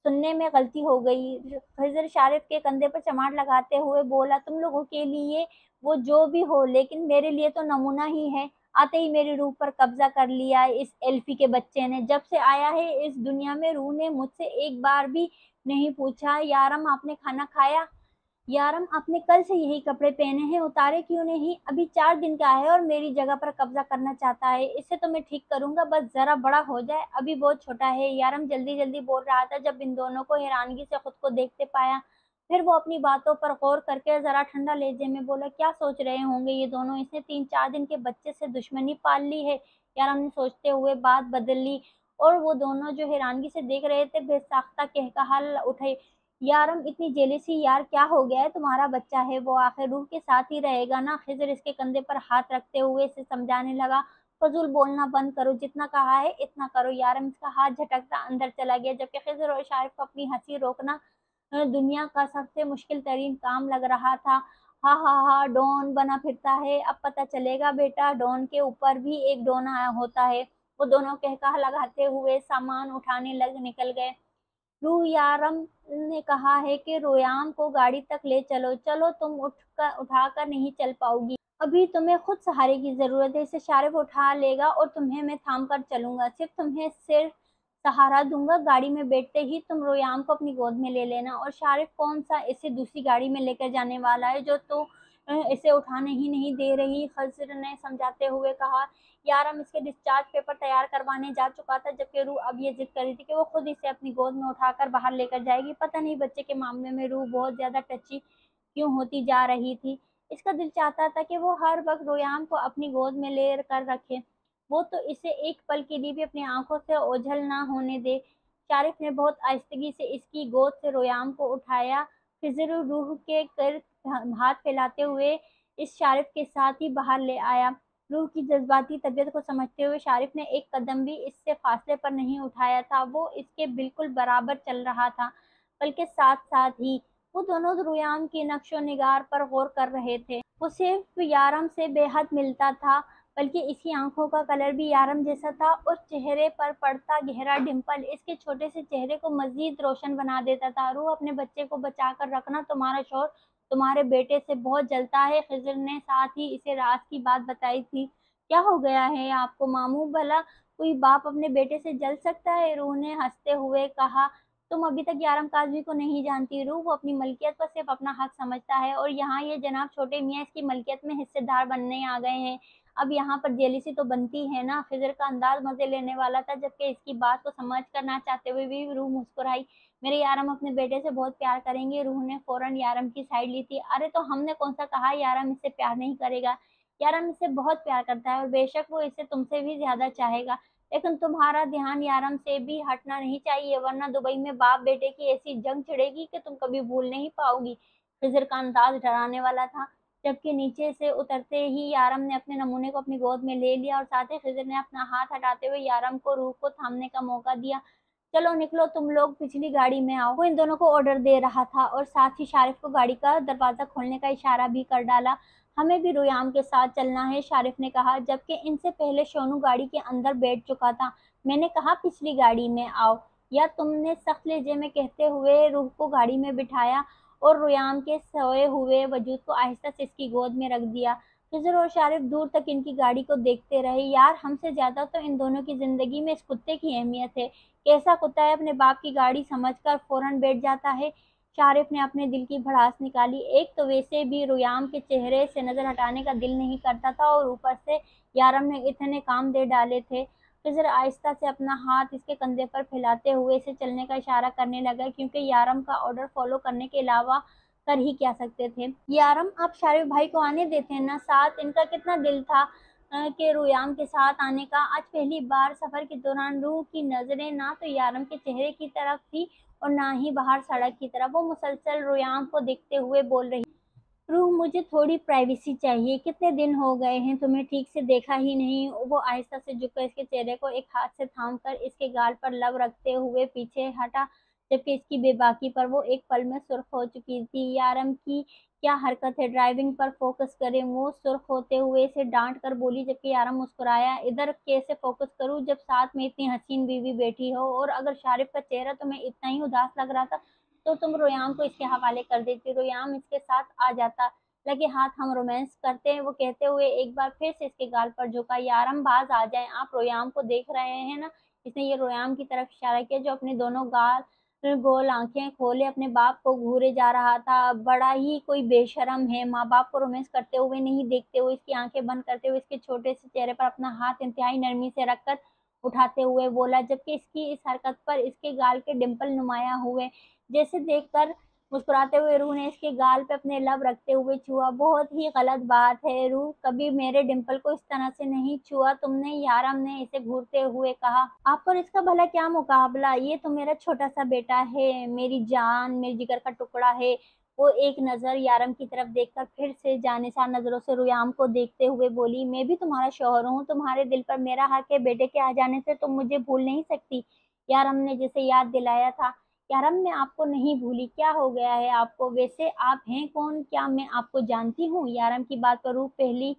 सुनने में गलती हो गई। खिज़र शारिफ के कंधे पर चमाट लगाते हुए बोला, तुम लोगों के लिए वो जो भी हो, लेकिन मेरे लिए तो नमूना ही है। आते ही मेरी रूह पर कब्जा कर लिया इस एल्फी के बच्चे ने। जब से आया है इस दुनिया में रूह ने मुझसे एक बार भी नहीं पूछा, यारम आपने खाना खाया? यारम आपने कल से यही कपड़े पहने हैं, उतारे क्यों नहीं? अभी 4 दिन का है और मेरी जगह पर कब्जा करना चाहता है। इसे तो मैं ठीक करूंगा, बस जरा बड़ा हो जाए, अभी बहुत छोटा है। यारम जल्दी जल्दी बोल रहा था जब इन दोनों को हैरानगी से खुद को देखते पाया। फिर वो अपनी बातों पर गौर करके जरा ठंडा लहजे में बोला, क्या सोच रहे होंगे ये दोनों? इसने 3-4 दिन के बच्चे से दुश्मनी पाल ली है। यारम ने सोचते हुए बात बदल ली, और वो दोनों जो हैरानगी से देख रहे थे बेसाख्ता कहकहा उठे, यारम इतनी जेलसी यार, क्या हो गया है? तुम्हारा बच्चा है, वो आखिर रूह के साथ ही रहेगा ना? खिज़र इसके कंधे पर हाथ रखते हुए इसे समझाने लगा, फजूल बोलना बंद करो, जितना कहा है इतना करो। यारम इसका हाथ झटकता अंदर चला गया, जबकि खिज़र और शारिफ को अपनी हंसी रोकना दुनिया का सबसे मुश्किल तरीन काम लग रहा था। हा हा हा, डॉन बना फिरता है, अब पता चलेगा बेटा, डॉन के ऊपर भी एक डॉन होता है। वो दोनों कहकहा लगाते हुए सामान उठाने निकल गए। रूह यारम ने कहा है कि रोयाम को गाड़ी तक ले चलो। चलो, तुम उठाकर नहीं चल पाओगी, अभी तुम्हें खुद सहारे की जरूरत है। इसे शारिफ उठा लेगा और तुम्हें मैं थाम कर चलूंगा, सिर्फ सहारा दूंगा। गाड़ी में बैठते ही तुम रोयाम को अपनी गोद में ले लेना। और शारिफ कौन सा इसे दूसरी गाड़ी में लेकर जाने वाला है जो तो इसे उठाने ही नहीं दे रही? खज़र ने समझाते हुए कहा। यारम इसके डिस्चार्ज पेपर तैयार करवाने जा चुका था, जबकि रूह अब ये जिद कर रही थी कि वो खुद इसे अपनी गोद में उठाकर बाहर लेकर जाएगी। पता नहीं बच्चे के मामले में रूह बहुत ज्यादा टची क्यों होती जा रही थी। इसका दिल चाहता था कि वो हर वक्त रोयाम को अपनी गोद में ले कर रखे, वो तो इसे एक पल के लिए भी अपनी आंखों से ओझल ना होने दे। शारिफ ने बहुत आहिस्तगी से इसकी गोद से रोयाम को उठाया। खिज़र रूह के कर हाथ फैलाते हुए इस शारिफ के साथ ही बाहर ले आया। रूह की जज्बाती तबीयत को समझते हुए शारिफ ने एक कदम भी इससे फासले पर नहीं उठाया था। वो इसके बिल्कुल बराबर चल रहा था, बल्कि साथ साथ ही वो दोनों रुयाम की नक्शो निगार पर गौर कर रहे थे। वो सिर्फ यारम से बेहद मिलता था, बल्कि इसकी आंखों का कलर भी यारम जैसा था और चेहरे पर पड़ता गहरा डिंपल इसके छोटे से चेहरे को मजीद रोशन बना देता था। रूह, अपने बच्चे को बचा कर रखना, तुम्हारा शौहर तुम्हारे बेटे से बहुत जलता है। खिज़र ने साथ ही इसे राज की बात बताई थी। क्या हो गया है आपको मामू? भला कोई बाप अपने बेटे से जल सकता है? रूह ने हंसते हुए कहा। तुम अभी तक यारम काज़मी को नहीं जानती रूह। वो अपनी मलकियत पर सिर्फ अपना हक समझता है और यहाँ ये जनाब छोटे मियाँ इसकी मलकियत में हिस्सेदार बनने आ गए हैं। अब यहाँ पर जेलिसी तो बनती है ना। खिज़र का अंदाज मजे लेने वाला था, जबकि इसकी बात को समझ कर ना चाहते हुए भी रूह मुस्कुराई। मेरे यारम अपने बेटे से बहुत प्यार करेंगे। रूह ने फौरन यारम की साइड ली थी। अरे तो हमने कौन सा कहा यारम इससे प्यार नहीं करेगा? यारम इससे बहुत प्यार करता है और बेशक वो इसे तुमसे भी ज्यादा चाहेगा, लेकिन तुम्हारा ध्यान यारम से भी हटना नहीं चाहिए, वरना दुबई में बाप बेटे की ऐसी जंग छिड़ेगी कि तुम कभी भूल नहीं पाओगी। खिज़र का अंदाज डराने वाला था, जबकि नीचे से उतरते ही यारम ने अपने नमूने को अपनी गोद में ले लिया और साथ ही खिज़र ने अपना हाथ हटाते हुए यारम को रूह को थामने का मौका दिया। चलो निकलो तुम लोग, पिछली गाड़ी में आओ। वो इन दोनों को ऑर्डर दे रहा था और साथ ही शारिफ को गाड़ी का दरवाजा खोलने का इशारा भी कर डाला। हमें भी रुयाम के साथ चलना है, शारिफ ने कहा, जबकि इनसे पहले शोनू गाड़ी के अंदर बैठ चुका था। मैंने कहा पिछली गाड़ी में आओ, या तुमने सख्त लहजे में कहते हुए रूह को गाड़ी में बिठाया और रुयाम के सोए हुए वजूद को आहिस्ता से इसकी गोद में रख दिया। खिज़र और शारिफ दूर तक इनकी गाड़ी को देखते रहे। यार, हमसे ज्यादा तो इन दोनों की जिंदगी में इस कुत्ते की अहमियत है। कैसा कुत्ता है, अपने बाप की गाड़ी समझकर फौरन बैठ जाता है। शारिफ ने अपने दिल की भड़ास निकाली। एक तो वैसे भी रुयाम के चेहरे से नजर हटाने का दिल नहीं करता था और ऊपर से यारम ने इतने काम दे डाले थे। खिज़र आहिस्ता से अपना हाथ इसके कंधे पर फैलाते हुए इसे चलने का इशारा करने लगा, क्योंकि यारम का ऑर्डर फॉलो करने के अलावा कर ही क्या सकते थे। यारम, आप शारिफ भाई को आने देते हैं ना साथ? इनका कितना दिल था कि रुयाम के साथ आने का। आज पहली बार सफर के दौरान रूह की नजरें ना तो यारम के चेहरे की तरफ थी और ना ही बाहर सड़क की तरफ। वो मुसलसल रुयाम को देखते हुए बोल रही, रूह, मुझे थोड़ी प्राइवेसी चाहिए। कितने दिन हो गए हैं तुम्हें ठीक से देखा ही नहीं। वो आहिस्ता से झुककर इसके चेहरे को एक हाथ से थामकर इसके गाल पर लब रखते हुए पीछे हटा, जबकि इसकी बेबाकी पर वो एक पल में सुर्ख हो चुकी थी। यारम की क्या हरकत है, ड्राइविंग पर फोकस करें। वो सुर्ख होते हुए इसे डांट कर बोली, जबकि यारम मुस्कुराया। इधर कैसे फोकस करूं जब साथ में इतनी हसीन बीवी बैठी हो? और अगर शारिफ का चेहरा तुम्हें इतना ही उदास लग रहा था तो तुम रोयाम को इसके हवाले कर देती। रोयाम इसके साथ आ जाता, लगे हाथ हम रोमांस करते हैं। वो कहते हुए एक बार फिर से इसके गाल पर झुका। यारम, बाज आ जाए, आप रोयाम को देख रहे हैं ना? इसने ये रोयाम की तरफ इशारा किया, जो अपने दोनों गाल गोल आंखें खोले अपने बाप को घूरे जा रहा था। बड़ा ही कोई बेशरम है, माँ बाप को रोमांस करते हुए नहीं देखते हुए इसकी आंखें बंद करते हुए इसके छोटे से चेहरे पर अपना हाथ इंतहाई नरमी से रखकर उठाते हुए बोला, जबकि इसकी इस हरकत पर इसके गाल के डिंपल नुमाया हुए, जैसे देखकर मुस्कुराते हुए रूह ने इसके गाल पे अपने लब रखते हुए छुआ। बहुत ही गलत बात है रूह, कभी मेरे डिंपल को इस तरह से नहीं छुआ तुमने, यारम ने इसे घूरते हुए कहा। आप और इसका भला क्या मुकाबला, ये तो मेरा छोटा सा बेटा है, मेरी जान, मेरे जिगर का टुकड़ा है। वो एक नजर यारम की तरफ देखकर फिर से जानेसार नजरों से रुयाम को देखते हुए बोली, मैं भी तुम्हारा शौहर हूँ, तुम्हारे दिल पर मेरा हक है, बेटे के आ जाने से तुम मुझे भूल नहीं सकती। यारम ने जैसे याद दिलाया था। यारम, मैं आपको नहीं भूली, क्या हो गया है आपको? वैसे आप हैं कौन, क्या मैं आपको जानती हूँ? यारम की बात पर रूह पहली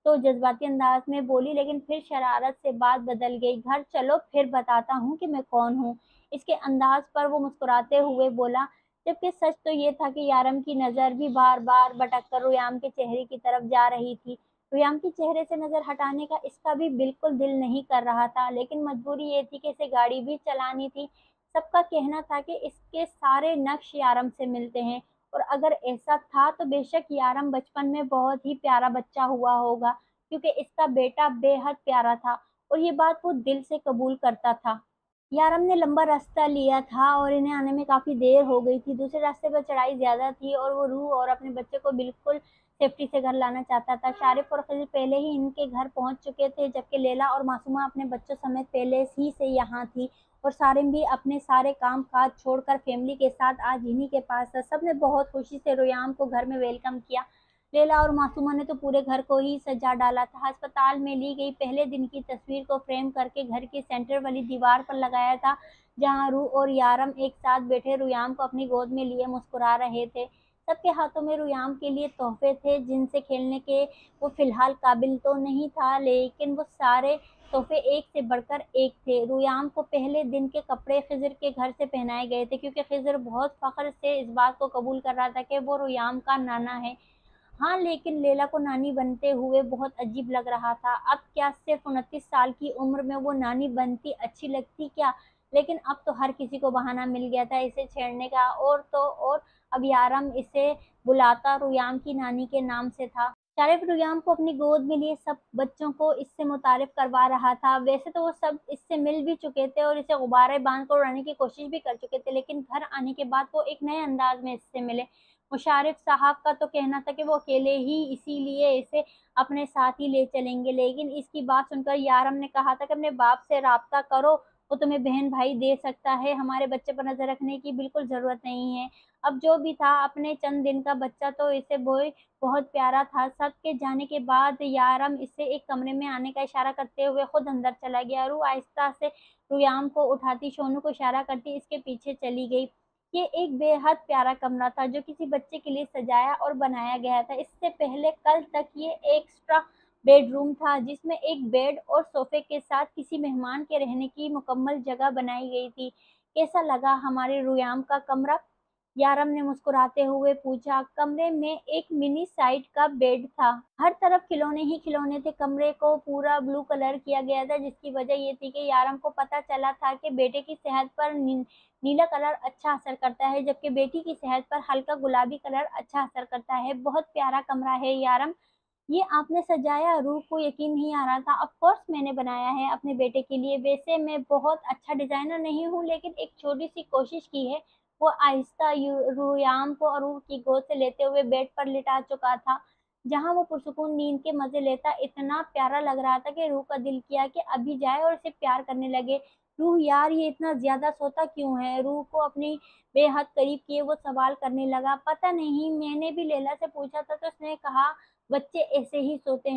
तो जज्बाती अंदाज में बोली, लेकिन फिर शरारत से बात बदल गई। घर चलो फिर बताता हूँ कि मैं कौन हूँ, इसके अंदाज पर वो मुस्कुराते हुए बोला, जबकि सच तो ये था कि यारम की नज़र भी बार बार भटक कर रुयाम के चेहरे की तरफ जा रही थी। रुयाम के चेहरे से नजर हटाने का इसका भी बिल्कुल दिल नहीं कर रहा था, लेकिन मजबूरी ये थी कि इसे गाड़ी भी चलानी थी। सबका कहना था कि इसके सारे नक्श यारम से मिलते हैं, और अगर ऐसा था तो बेशक यारम बचपन में बहुत ही प्यारा बच्चा हुआ होगा, क्योंकि इसका बेटा बेहद प्यारा था और ये बात वो दिल से कबूल करता था। यारम ने लंबा रास्ता लिया था और इन्हें आने में काफ़ी देर हो गई थी। दूसरे रास्ते पर चढ़ाई ज़्यादा थी और वो रूह और अपने बच्चे को बिल्कुल सेफ्टी से घर लाना चाहता था। शारिफ और खिज़र पहले ही इनके घर पहुंच चुके थे, जबकि लैला और मासूमा अपने बच्चों समेत पहले ही से यहाँ थी, और सारिम भी अपने सारे काम काज छोड़कर फैमिली के साथ आज इन्हीं के पास था। सबने बहुत खुशी से रुयाम को घर में वेलकम किया। लैला और मासूमा ने तो पूरे घर को ही सजा डाला था। अस्पताल में ली गई पहले दिन की तस्वीर को फ्रेम करके घर की सेंटर वाली दीवार पर लगाया था, जहां रूह और यारम एक साथ बैठे रुयाम को अपनी गोद में लिए मुस्कुरा रहे थे। सबके हाथों में रुयाम के लिए तोहफे थे जिनसे खेलने के वो फ़िलहाल काबिल तो नहीं था, लेकिन वो सारे तोहफे एक से बढ़कर एक थे। रुयाम को पहले दिन के कपड़े खिज़र के घर से पहनाए गए थे, क्योंकि खिज़र बहुत फ़ख्र से इस बात को कबूल कर रहा था कि वो रुयाम का नाना है। हाँ, लेकिन लैला को नानी बनते हुए बहुत अजीब लग रहा था। अब क्या सिर्फ़ 29 साल की उम्र में वो नानी बनती अच्छी लगती क्या? लेकिन अब तो हर किसी को बहाना मिल गया था इसे छेड़ने का, और तो और अब यारम इसे बुलाता रुयाम की नानी के नाम से था। शारिफ रुयाम को अपनी गोद में लिए सब बच्चों को इससे मुतारिफ करवा रहा था। वैसे तो वो सब इससे मिल भी चुके थे और इसे गुब्बारे बांध कर उड़ाने की कोशिश भी कर चुके थे, लेकिन घर आने के बाद वो एक नए अंदाज में इससे मिले। मुशारिफ साहब का तो कहना था कि वो अकेले ही इसीलिए इसे अपने साथ ही ले चलेंगे, लेकिन इसकी बात सुनकर यारम ने कहा था कि अपने बाप से राब्ता करो, वो तुम्हें बहन भाई दे सकता है, हमारे बच्चे पर नज़र रखने की बिल्कुल ज़रूरत नहीं है। अब जो भी था, अपने चंद दिन का बच्चा तो इसे बहुत प्यारा था। सबके जाने के बाद यारम इसे एक कमरे में आने का इशारा करते हुए खुद अंदर चला गया। रूह आहिस्ता से रुयाम को उठाती शोनू को इशारा करती इसके पीछे चली गई। ये एक बेहद प्यारा कमरा था जो किसी बच्चे के लिए सजाया और बनाया गया था। इससे पहले कल तक ये एक्स्ट्रा बेडरूम था जिसमें एक बेड और सोफे के साथ किसी मेहमान के रहने की मुकम्मल जगह बनाई गई थी। कैसा लगा हमारे रुयाम का कमरा? यारम ने मुस्कुराते हुए पूछा। कमरे में एक मिनी साइज का बेड था। हर तरफ खिलौने ही खिलौने थे। कमरे को पूरा ब्लू कलर किया गया था, जिसकी वजह ये थी कि यारम को पता चला था कि बेटे की सेहत पर नीला कलर अच्छा असर करता है, जबकि बेटी की सेहत पर हल्का गुलाबी कलर अच्छा असर करता है। बहुत प्यारा कमरा है यारम, ये आपने सजाया? रूह को यकीन नहीं आ रहा था। ऑफ कोर्स मैंने बनाया है अपने बेटे के लिए। वैसे मैं बहुत अच्छा डिज़ाइनर नहीं हूँ, लेकिन एक छोटी-सी कोशिश की है। वो आहिस्ता रुयाम को रूह की गोद से लेते हुए बेड पर लिटा चुका था, जहाँ वो पुरसुकून नींद के मज़े लेता। इतना प्यारा लग रहा था कि रूह का दिल किया कि अभी जाए और इसे प्यार करने लगे। रूह यार, ये इतना ज़्यादा सोता क्यों है? रूह को अपनी बेहद करीब किए वो सवाल करने लगा। पता नहीं, मैंने भी लैला से पूछा था तो उसने कहा बच्चे ऐसे ही सोते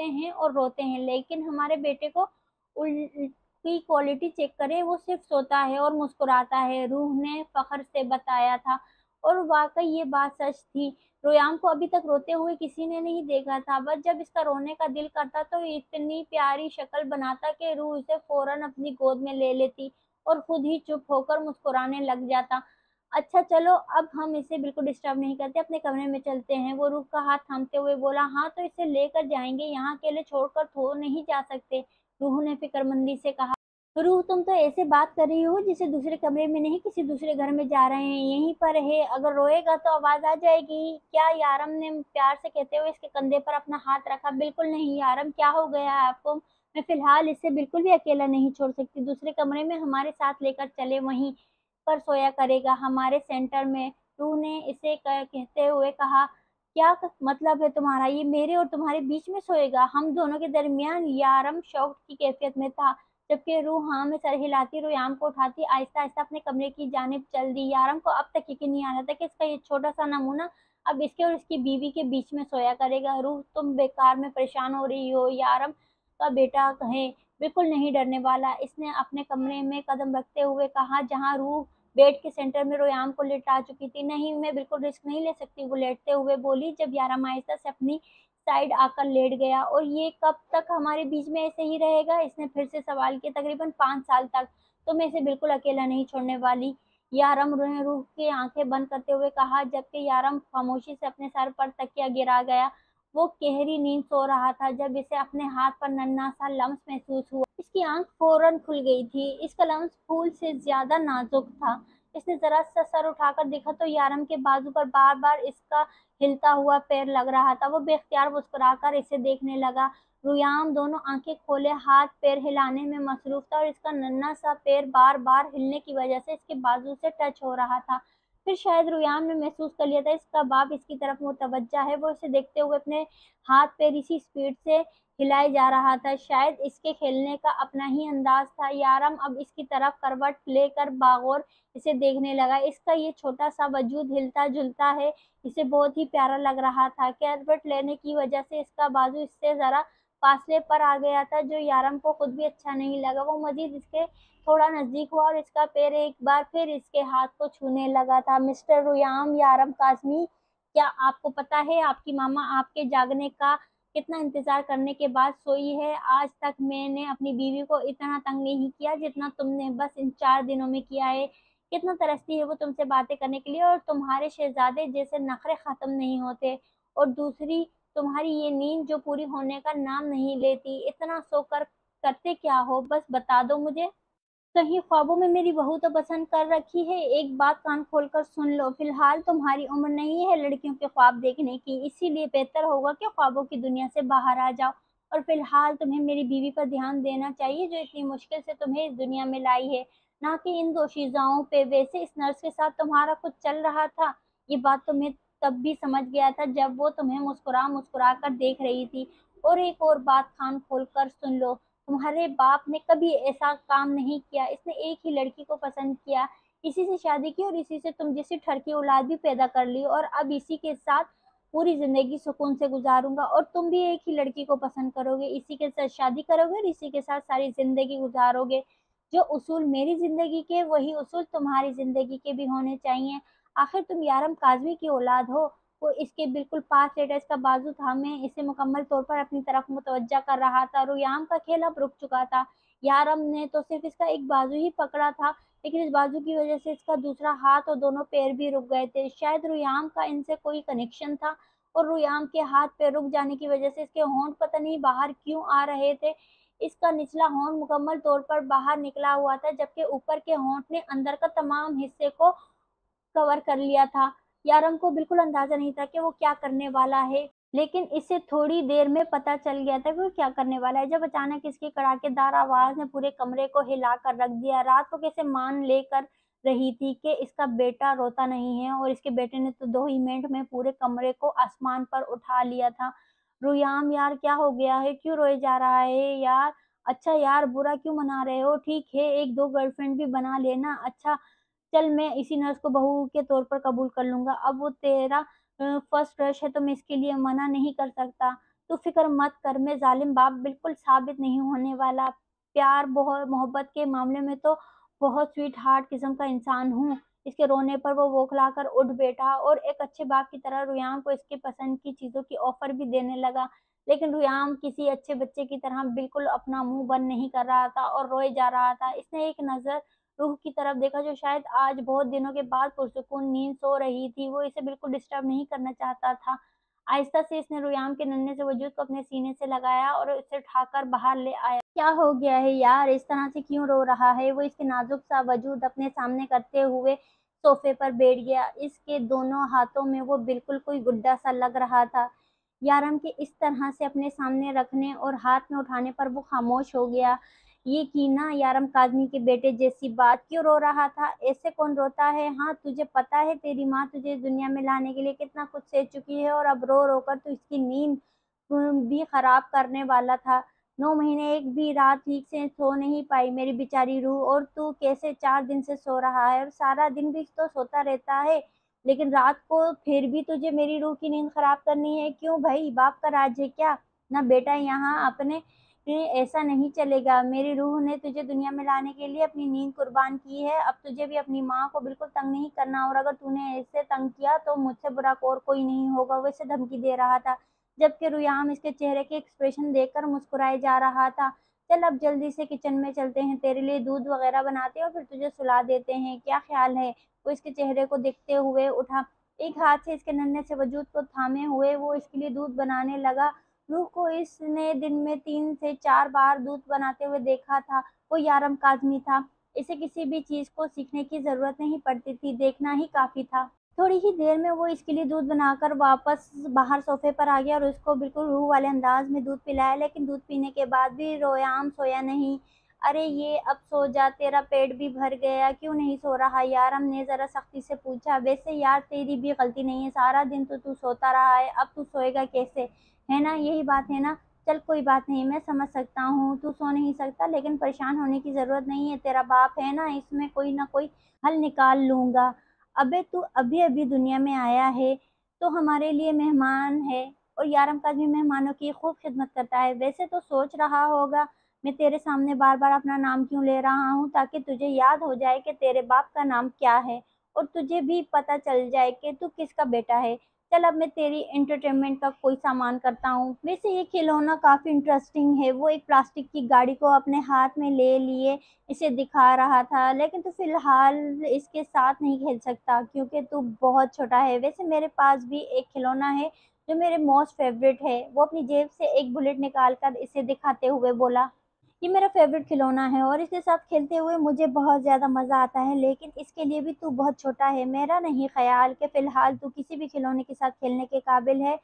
हैं और रोते हैं, लेकिन हमारे बेटे को की क्वालिटी चेक करें, वो सिर्फ सोता है और मुस्कुराता है, रूह ने फ़ख्र से बताया था। और वाक़ई ये बात सच थी। रुयाम को अभी तक रोते हुए किसी ने नहीं देखा था, बस जब इसका रोने का दिल करता तो इतनी प्यारी शक्ल बनाता कि रूह इसे फ़ौरन अपनी गोद में ले लेती और खुद ही चुप होकर मुस्कुराने लग जाता। अच्छा चलो, अब हम इसे बिल्कुल डिस्टर्ब नहीं करते, अपने कमरे में चलते हैं। वो रूह का हाथ थामते हुए बोला। हाँ, तो इसे लेकर जाएँगे, यहाँ अकेले छोड़कर तो नहीं जा सकते, रूह ने फ़िक्रमंदी से कहा। रूह, तुम तो ऐसे बात कर रही हो जैसे दूसरे कमरे में नहीं किसी दूसरे घर में जा रहे हैं, यहीं पर है, अगर रोएगा तो आवाज़ आ जाएगी क्या? यारम ने प्यार से कहते हुए इसके कंधे पर अपना हाथ रखा। बिल्कुल नहीं यारम, क्या हो गया है आपको? मैं फ़िलहाल इसे बिल्कुल भी अकेला नहीं छोड़ सकती, दूसरे कमरे में हमारे साथ लेकर चलें, वहीं पर सोया करेगा, हमारे सेंटर में, रूह ने इसे कहते हुए कहा। क्या मतलब है तुम्हारा? ये मेरे और तुम्हारे बीच में सोएगा, हम दोनों के दरमियान? यारम शौक की कैफियत में था, जबकि रूह हाँ में सर हिलाती रुयाम को उठाती आहिस्ता आहिस्ता अपने कमरे की जानिब चल दी। यारम को अब तक यकीन नहीं आ रहा था कि इसका ये छोटा सा नमूना अब इसके और इसकी बीवी के बीच में सोया करेगा। रूह, तुम बेकार में परेशान हो रही हो, यारम का बेटा कहे बिल्कुल नहीं डरने वाला, इसने अपने कमरे में कदम रखते हुए कहा, जहाँ रूह बेड के सेंटर में रोयाम को लिटा चुकी थी। नहीं, मैं बिल्कुल रिस्क नहीं ले सकती, वो लेटते हुए बोली, जब यारम आहिस्ता से अपनी साइड आकर लेट गया। और ये कब तक हमारे बीच में ऐसे ही रहेगा? इसने फिर से सवाल किया। तकरीबन 5 साल तक। तो मैं इसे बिल्कुल अकेला नहीं छोड़ने वाली, यारम ने रूह की आंखें बंद करते हुए कहा, जबकि यारम खामोशी से अपने सर पर तकिया गिरा गया। वो गहरी नींद सो रहा था जब इसे अपने हाथ पर नन्हा सा लम्स महसूस हुआ। इसकी आंख फौरन खुल गई थी। इसका लम्स फूल से ज्यादा नाजुक था। इसने जरा सा सर उठाकर देखा तो यारम के बाजू पर बार बार इसका हिलता हुआ पैर लग रहा था। वो बेख्तियार मुस्कुराकर इसे देखने लगा। रुयाम दोनों आंखें खोले हाथ पैर हिलाने में मसरूफ था और इसका नन्हा सा पैर बार बार हिलने की वजह से इसके बाजू से टच हो रहा था। फिर शायद रुयाम ने महसूस कर लिया था इसका बाप इसकी तरफ मुतवज्जा है। वो इसे देखते हुए अपने हाथ पैर इसी स्पीड से हिलाए जा रहा था। शायद इसके खेलने का अपना ही अंदाज था। यारम अब इसकी तरफ करवट लेकर बागौर इसे देखने लगा। इसका ये छोटा सा वजूद हिलता जुलता है, इसे बहुत ही प्यारा लग रहा था। करवट लेने की वजह से इसका बाजू इससे ज़रा फासले पर आ गया था, जो यारम को खुद भी अच्छा नहीं लगा। वो मज़ीद इसके थोड़ा नज़दीक हुआ और इसका पैर एक बार फिर इसके हाथ को छूने लगा था। मिस्टर रुयाम, यारम काज़मी क्या आपको पता है आपकी मामा आपके जागने का कितना इंतज़ार करने के बाद सोई है? आज तक मैंने अपनी बीवी को इतना तंग नहीं किया जितना तुमने बस इन 4 दिनों में किया है। कितना तरसती है वो तुमसे बातें करने के लिए और तुम्हारे शहज़ादे जैसे नखरे ख़त्म नहीं होते। और दूसरी तुम्हारी ये नींद जो पूरी होने का नाम नहीं लेती। इतना सोकर करते क्या हो? बस बता दो मुझे। कहीं ख्वाबों में मेरी बहू तो पसंद कर रखी है। एक बात कान खोलकर सुन लो, फिलहाल तुम्हारी उम्र नहीं है लड़कियों के ख्वाब देखने की, इसीलिए बेहतर होगा कि ख्वाबों की दुनिया से बाहर आ जाओ। और फिलहाल तुम्हें मेरी बीवी पर ध्यान देना चाहिए जो इतनी मुश्किल से तुम्हें इस दुनिया में लाई है, ना कि इन दोशीज़ाओं पे। वैसे इस नर्स के साथ तुम्हारा कुछ चल रहा था, ये बात तो मैं तब भी समझ गया था जब वो तुम्हें मुस्कुरा मुस्कुरा कर देख रही थी। और एक और बात कान खोलकर सुन लो, तुम्हारे बाप ने कभी ऐसा काम नहीं किया। इसने एक ही लड़की को पसंद किया, इसी से शादी की और इसी से तुम जैसी ठरकी औलाद भी पैदा कर ली और अब इसी के साथ पूरी ज़िंदगी सुकून से गुज़ारूँगा। और तुम भी एक ही लड़की को पसंद करोगे, इसी के साथ शादी करोगे और इसी के साथ सारी ज़िंदगी गुज़ारोगे। जो उसूल मेरी ज़िंदगी के, वही उसूल तुम्हारी ज़िंदगी के भी होने चाहिए। आखिर तुम यारम काज़मी की औलाद हो। वो इसके बिल्कुल पास लेटा इसका बाजू थामे इसे मुकम्मल तौर पर अपनी तरफ मुतवज्जा कर रहा था। रुयाम का खेल अब रुक चुका था। यारम ने तो सिर्फ इसका एक बाजू ही पकड़ा था, लेकिन इस बाजू की वजह से इसका दूसरा हाथ और दोनों पैर भी रुक गए थे। शायद रुयाम का इनसे कोई कनेक्शन था और रुयाम के हाथ पैर रुक जाने की वजह से इसके होंठ पता नहीं बाहर क्यों आ रहे थे। इसका निचला होंठ मुकम्मल तौर पर बाहर निकला हुआ था, जबकि ऊपर के होंठ ने अंदर का तमाम हिस्से को कवर कर लिया था। यारम को बिल्कुल अंदाज़ा नहीं था कि वो क्या करने वाला है, लेकिन इसे थोड़ी देर में पता चल गया था कि वो क्या करने वाला है, जब अचानक इसकी कड़ाकेदार आवाज़ ने पूरे कमरे को हिला कर रख दिया। रात को कैसे मान लेकर रही थी कि इसका बेटा रोता नहीं है और इसके बेटे ने तो 2 ही मिनट में पूरे कमरे को आसमान पर उठा लिया था। रुयाम यार क्या हो गया है? क्यों रोए जा रहा है यार? अच्छा यार बुरा क्यों मना रहे हो? ठीक है 1-2 गर्लफ्रेंड भी बना लेना। अच्छा चल मैं इसी नर्स को बहू के तौर पर कबूल कर लूँगा। अब वो तेरा फर्स्ट क्रश है तो मैं इसके लिए मना नहीं कर सकता। तू फ़िक्र मत कर, मैं ज़ालिम बाप बिल्कुल साबित नहीं होने वाला। प्यार मोहब्बत के मामले में तो बहुत स्वीट हार्ट किस्म का इंसान हूँ। इसके रोने पर वो बौखलाकर उठ बैठा और एक अच्छे बाप की तरह रुयाम को इसकी पसंद की चीज़ों की ऑफ़र भी देने लगा। लेकिन रुयाम किसी अच्छे बच्चे की तरह बिल्कुल अपना मुँह बंद नहीं कर रहा था और रोए जा रहा था। इसने एक नज़र रूह की तरफ देखा जो शायद आज बहुत दिनों के बाद पुरसुकून नींद सो रही थी। वो इसे बिल्कुल डिस्टर्ब नहीं करना चाहता था। आहिस्ता से इसने रुयाम के नन्हे से वजूद को अपने सीने से लगाया और उसे उठाकर बाहर ले आया। क्या हो गया है यार? इस तरह से क्यों रो रहा है? वो इसके नाजुक सा वजूद अपने सामने करते हुए सोफ़े पर बैठ गया। इसके दोनों हाथों में वो बिल्कुल कोई गुड्डा सा लग रहा था। यारम के इस तरह से अपने सामने रखने और हाथ में उठाने पर वो खामोश हो गया। ये की ना यारम काज़मी के बेटे जैसी बात क्यों रो रहा था? ऐसे कौन रोता है? हाँ, तुझे पता है तेरी माँ तुझे इस दुनिया में लाने के लिए कितना कुछ सह चुकी है और अब रो-रो कर तू इसकी नींद भी खराब करने वाला था। 9 महीने एक भी रात ठीक से सो नहीं पाई मेरी बेचारी रूह। और तू कैसे 4 दिन से सो रहा है और सारा दिन भी तो सोता रहता है, लेकिन रात को फिर भी तुझे मेरी रूह की नींद खराब करनी है। क्यों भई? बाप का राज है क्या? ना बेटा यहाँ अपने ऐसा नहीं चलेगा। मेरी रूह ने तुझे दुनिया में लाने के लिए अपनी नींद कुर्बान की है। अब तुझे भी अपनी माँ को बिल्कुल तंग नहीं करना और अगर तूने ऐसे तंग किया तो मुझसे बुरा और कोई नहीं होगा। वो इसे धमकी दे रहा था, जबकि रुयाम इसके चेहरे के एक्सप्रेशन देखकर मुस्कुराए जा रहा था। चल अब जल्दी से किचन में चलते हैं, तेरे लिए दूध वगैरह बनाते हैं और फिर तुझे सुला देते हैं। क्या ख़्याल है? वो इसके चेहरे को देखते हुए उठा। एक हाथ से इसके नन्हे से वजूद को थामे हुए वो इसके लिए दूध बनाने लगा। रूह को इसने दिन में 3 से 4 बार दूध बनाते हुए देखा था। वो यारम काज़मी था। इसे किसी भी चीज़ को सीखने की ज़रूरत नहीं पड़ती थी, देखना ही काफ़ी था। थोड़ी ही देर में वो इसके लिए दूध बनाकर वापस बाहर सोफ़े पर आ गया और उसको बिल्कुल रूह वाले अंदाज़ में दूध पिलाया, लेकिन दूध पीने के बाद भी रुयाम सोया नहीं। अरे ये अब सो जा, तेरा पेट भी भर गया, क्यों नहीं सो रहा? यारम ने ज़रा सख्ती से पूछा। वैसे यार तेरी भी गलती नहीं है, सारा दिन तो तू सोता रहा है, अब तू सोएगा कैसे? है ना? यही बात है ना? चल कोई बात नहीं, मैं समझ सकता हूँ, तू सो नहीं सकता, लेकिन परेशान होने की ज़रूरत नहीं है, तेरा बाप है ना, इसमें कोई ना कोई हल निकाल लूँगा। अबे तू अभी-अभी दुनिया में आया है, तो हमारे लिए मेहमान है और यारम का भी मेहमानों की खूब खिदमत करता है। वैसे तो सोच रहा होगा, मैं तेरे सामने बार-बार अपना नाम क्यों ले रहा हूँ, ताकि तुझे याद हो जाए कि तेरे बाप का नाम क्या है और तुझे भी पता चल जाए कि तू किसका बेटा है। चल अब मैं तेरी एंटरटेनमेंट का कोई सामान करता हूँ। वैसे ये खिलौना काफ़ी इंटरेस्टिंग है। वो एक प्लास्टिक की गाड़ी को अपने हाथ में ले लिए इसे दिखा रहा था। लेकिन तू फ़िलहाल इसके साथ नहीं खेल सकता क्योंकि तू बहुत छोटा है। वैसे मेरे पास भी एक खिलौना है जो मेरे मोस्ट फ़ेवरेट है। वो अपनी जेब से एक बुलेट निकाल कर इसे दिखाते हुए बोला। ये मेरा फ़ेवरेट खिलौना है और इसके साथ खेलते हुए मुझे बहुत ज़्यादा मज़ा आता है, लेकिन इसके लिए भी तू बहुत छोटा है। मेरा नहीं ख़्याल कि फ़िलहाल तू किसी भी खिलौने के साथ खेलने के काबिल है।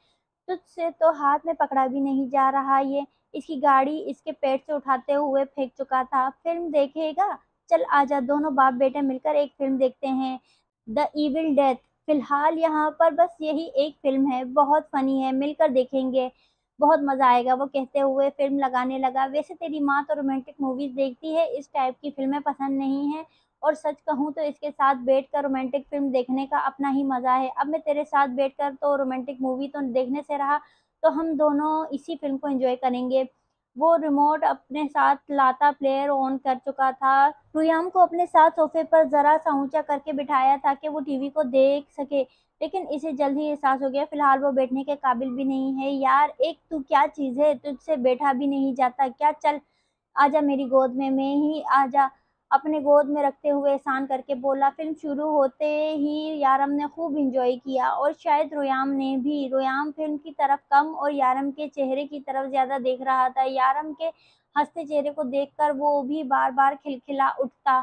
तुझसे तो हाथ में पकड़ा भी नहीं जा रहा ये। इसकी गाड़ी इसके पेट से उठाते हुए फेंक चुका था। फ़िल्म देखेगा? चल आजा, दोनों बाप बेटे मिलकर एक फ़िल्म देखते हैं, द इविल डेथ। फ़िलहाल यहाँ पर बस यही एक फ़िल्म है, बहुत फ़नी है, मिलकर देखेंगे। बहुत मज़ा आएगा, वो कहते हुए फ़िल्म लगाने लगा। वैसे तेरी माँ तो रोमांटिक मूवीज़ देखती है, इस टाइप की फ़िल्में पसंद नहीं हैं और सच कहूँ तो इसके साथ बैठकर रोमांटिक फ़िल्म देखने का अपना ही मज़ा है। अब मैं तेरे साथ बैठकर तो रोमांटिक मूवी तो देखने से रहा, तो हम दोनों इसी फ़िल्म को एन्जॉय करेंगे। वो रिमोट अपने साथ लाता प्लेयर ऑन कर चुका था। रुयाम को अपने साथ सोफ़े पर ज़रा-सा ऊँचा करके बिठाया ताकि वो टीवी को देख सके। लेकिन इसे जल्द ही एहसास हो गया फ़िलहाल वो बैठने के काबिल भी नहीं है। यार एक तू क्या चीज़ है, तुझसे बैठा भी नहीं जाता क्या? चल आजा मेरी गोद में, मैं ही आजा, अपने गोद में रखते हुए एहसान करके बोला। फ़िल्म शुरू होते ही यारम ने खूब एन्जॉय किया और शायद रुयाम ने भी। रुयाम फ़िल्म की तरफ कम और यारम के चेहरे की तरफ ज़्यादा देख रहा था। यारम के हँसते चेहरे को देखकर वो भी बार-बार खिलखिला उठता।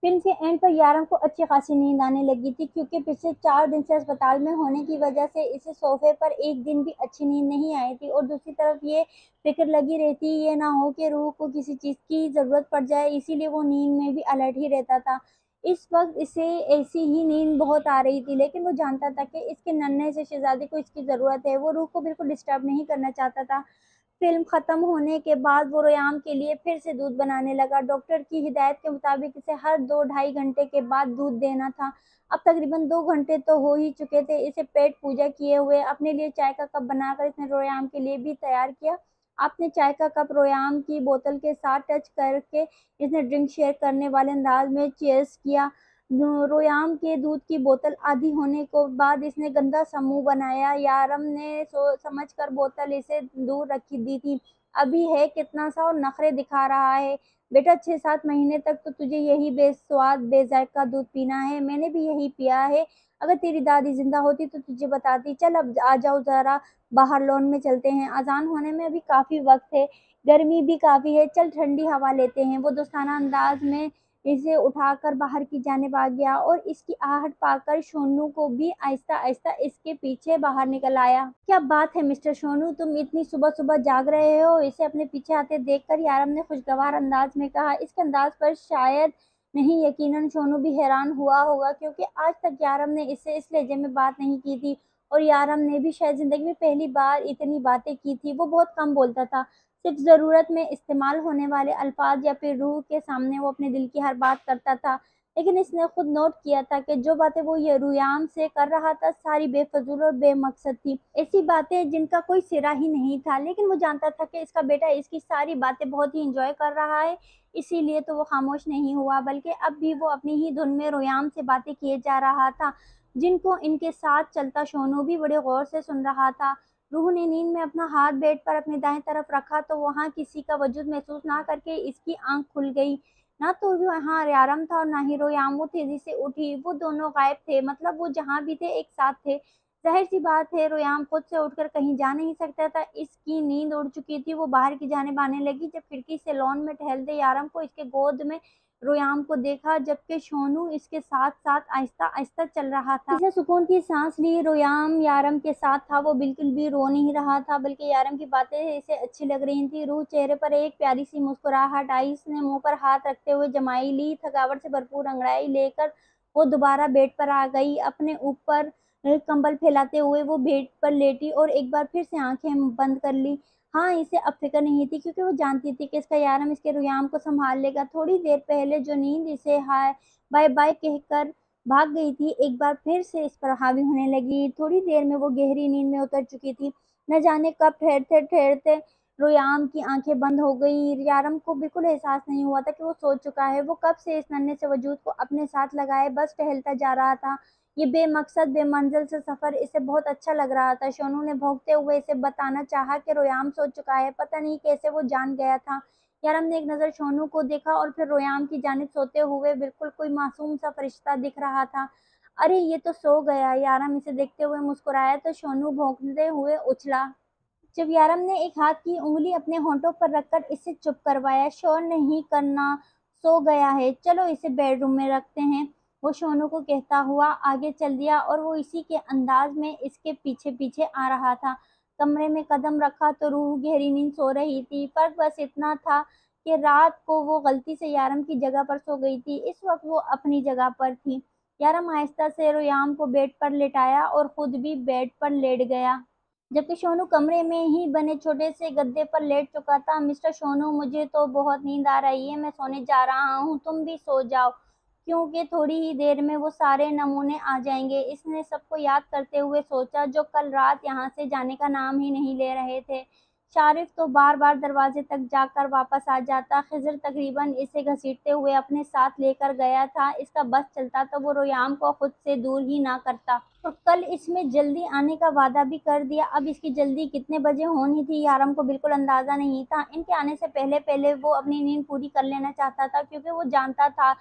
फ़िल्म के एंड पर यारम को अच्छी खासी नींद आने लगी थी क्योंकि पिछले 4 दिन से अस्पताल में होने की वजह से इसे सोफ़े पर एक दिन भी अच्छी नींद नहीं आई थी और दूसरी तरफ ये फ़िक्र लगी रहती ये ना हो कि रूह को किसी चीज़ की ज़रूरत पड़ जाए, इसीलिए वो नींद में भी अलर्ट ही रहता था। इस वक़्त इसे ऐसी ही नींद बहुत आ रही थी, लेकिन वो जानता था कि इसके नन्हे से शहज़ादे को इसकी ढज़रूरत है। वो रूह को बिल्कुल डिस्टर्ब नहीं करना चाहता था। फ़िल्म ख़त्म होने के बाद वो रेयान के लिए फिर से दूध बनाने लगा। डॉक्टर की हिदायत के मुताबिक इसे हर 2 ढाई घंटे के बाद दूध देना था। अब तकरीबन 2 घंटे तो हो ही चुके थे। इसे पेट पूजा किए हुए अपने लिए चाय का कप बनाकर इसने रोयाम के लिए भी तैयार किया। आपने चाय का कप रोयाम की बोतल के साथ टच करके इसने ड्रिंक शेयर करने वाले अंदाज़ में चीयर्स किया। रोयाम के दूध की बोतल आधी होने को बाद इसने गंदा सा मुँह बनाया। यारम ने सोच समझ कर बोतल इसे दूर रखी दी थी। अभी है कितना सा और नखरे दिखा रहा है। बेटा 6-7 महीने तक तो तुझे यही बेस्वाद बेज़ायक़ा दूध पीना है। मैंने भी यही पिया है। अगर तेरी दादी ज़िंदा होती तो तुझे बताती। चल अब आ जाओ ज़रा बाहर लॉन में चलते हैं। अज़ान होने में अभी काफ़ी वक़्त है। गर्मी भी काफ़ी है। चल ठंडी हवा लेते हैं। वो दोस्ताना अंदाज़ में इसे उठाकर बाहर की जानिब आ गया और इसकी आहट पाकर सोनू को भी आहिस्ता-आहिस्ता इसके पीछे बाहर निकल आया। क्या बात है मिस्टर सोनू, तुम इतनी सुबह-सुबह जाग रहे हो? इसे अपने पीछे आते देखकर यारम ने खुशगवार अंदाज में कहा। इसके अंदाज पर शायद नहीं, यकीनन सोनू भी हैरान हुआ होगा क्योंकि आज तक यारम ने इससे इस लहजे में बात नहीं की थी और यारम ने भी शायद ज़िंदगी में पहली बार इतनी बातें की थी। वो बहुत कम बोलता था। सिर्फ़ ज़रूरत में इस्तेमाल होने वाले अल्फ़ाज़ या फिर रूह के सामने वो अपने दिल की हर बात करता था। लेकिन इसने खुद नोट किया था कि जो बातें वो ये रुयाम से कर रहा था सारी बेफ़िज़ूल और बेमकसद थी। ऐसी बातें जिनका कोई सिरा ही नहीं था। लेकिन वो जानता था कि इसका बेटा इसकी सारी बातें बहुत ही एन्जॉय कर रहा है, इसीलिए तो वो खामोश नहीं हुआ बल्कि अब भी वो अपनी ही धुन में रुयाम से बातें किए जा रहा था, जिनको इनके साथ चलता सोनू भी बड़े गौर से सुन रहा था। रूह ने नींद में अपना हाथ बेड पर अपनी दाएं तरफ रखा तो वहाँ किसी का वजूद महसूस ना करके इसकी आंख खुल गई। ना तो वहाँ यारम था और ना ही रोयाम। वो तेजी से उठी। वो दोनों गायब थे, मतलब वो जहाँ भी थे एक साथ थे। जाहिर सी बात है रोयाम खुद से उठकर कहीं जा नहीं सकता था। इसकी नींद उड़ चुकी थी। वो बाहर की जानिब आने लगी जब खिड़की से लॉन में टहलते यारम को इसके गोद में रोयाम को देखा, जबकि सोनू इसके साथ-साथ आहिस्ता-आहिस्ता चल रहा था। इसने सुकून की सांस ली। रोयाम यारम के साथ था। वो बिल्कुल भी रो नहीं रहा था, बल्कि यारम की बातें इसे अच्छी लग रही थी। रूह चेहरे पर एक प्यारी सी मुस्कुराहट आई। इसने मुँह पर हाथ रखते हुए जमाई ली। थकावट से भरपूर अंगड़ाई लेकर वो दोबारा बेड पर आ गई। अपने ऊपर कंबल फैलाते हुए वो बेड पर लेटी और एक बार फिर से आँखें बंद कर ली। हाँ, इसे अब फ़िक्र नहीं थी क्योंकि वो जानती थी कि इसका यारम इसके रुयाम को सँभाल लेगा। थोड़ी देर पहले जो नींद इसे हाय बाय-बाय कहकर भाग गई थी, एक बार फिर से इस पर हावी होने लगी। थोड़ी देर में वो गहरी नींद में उतर चुकी थी। न जाने कब ठहरते-ठहरते रोयाम की आंखें बंद हो गई। यारम को बिल्कुल एहसास नहीं हुआ था कि वो सो चुका है। वो कब से इस नन्हे से वजूद को अपने साथ लगाए बस टहलता जा रहा था। ये बेमकसद बेमंजिल से सफ़र इसे बहुत अच्छा लग रहा था। सोनू ने भौंकते हुए इसे बताना चाहा कि रोयाम सो चुका है। पता नहीं कैसे वो जान गया था। यारम ने एक नज़र सोनू को देखा और फिर रोयाम की जानिब सोते हुए बिल्कुल कोई मासूम सा फरिश्ता दिख रहा था। अरे ये तो सो गया। यारम इसे देखते हुए मुस्कुराया तो सोनू भौंकते हुए उछला। जब यारम ने एक हाथ की उंगली अपने होंठों पर रखकर इसे चुप करवाया, शोर नहीं करना, सो गया है, चलो इसे बेडरूम में रखते हैं। वो सोनू को कहता हुआ आगे चल दिया और वो इसी के अंदाज में इसके पीछे पीछे आ रहा था। कमरे में कदम रखा तो रूह गहरी नींद सो रही थी। फर्क बस इतना था कि रात को वो गलती से यारम की जगह पर सो गई थी। इस वक्त वो अपनी जगह पर थी। यारम आहिस्ता से रोयाम को बेड पर लेटाया और खुद भी बेड पर लेट गया। जबकि सोनू कमरे में ही बने छोटे से गद्दे पर लेट चुका था। मिस्टर सोनू, मुझे तो बहुत नींद आ रही है, मैं सोने जा रहा हूँ, तुम भी सो जाओ, क्योंकि थोड़ी ही देर में वो सारे नमूने आ जाएंगे। इसने सबको याद करते हुए सोचा जो कल रात यहाँ से जाने का नाम ही नहीं ले रहे थे। शारिफ तो बार बार दरवाजे तक जाकर वापस आ जाता। खिजर तकरीबन इसे घसीटते हुए अपने साथ लेकर गया था। इसका बस चलता तो वो रोयाम को खुद से दूर ही ना करता। और कल इसमें जल्दी आने का वादा भी कर दिया। अब इसकी जल्दी कितने बजे होनी थी यारम को बिल्कुल अंदाजा नहीं था। इनके आने से पहले पहले वो अपनी नींद पूरी कर लेना चाहता था, क्योंकि वो जानता था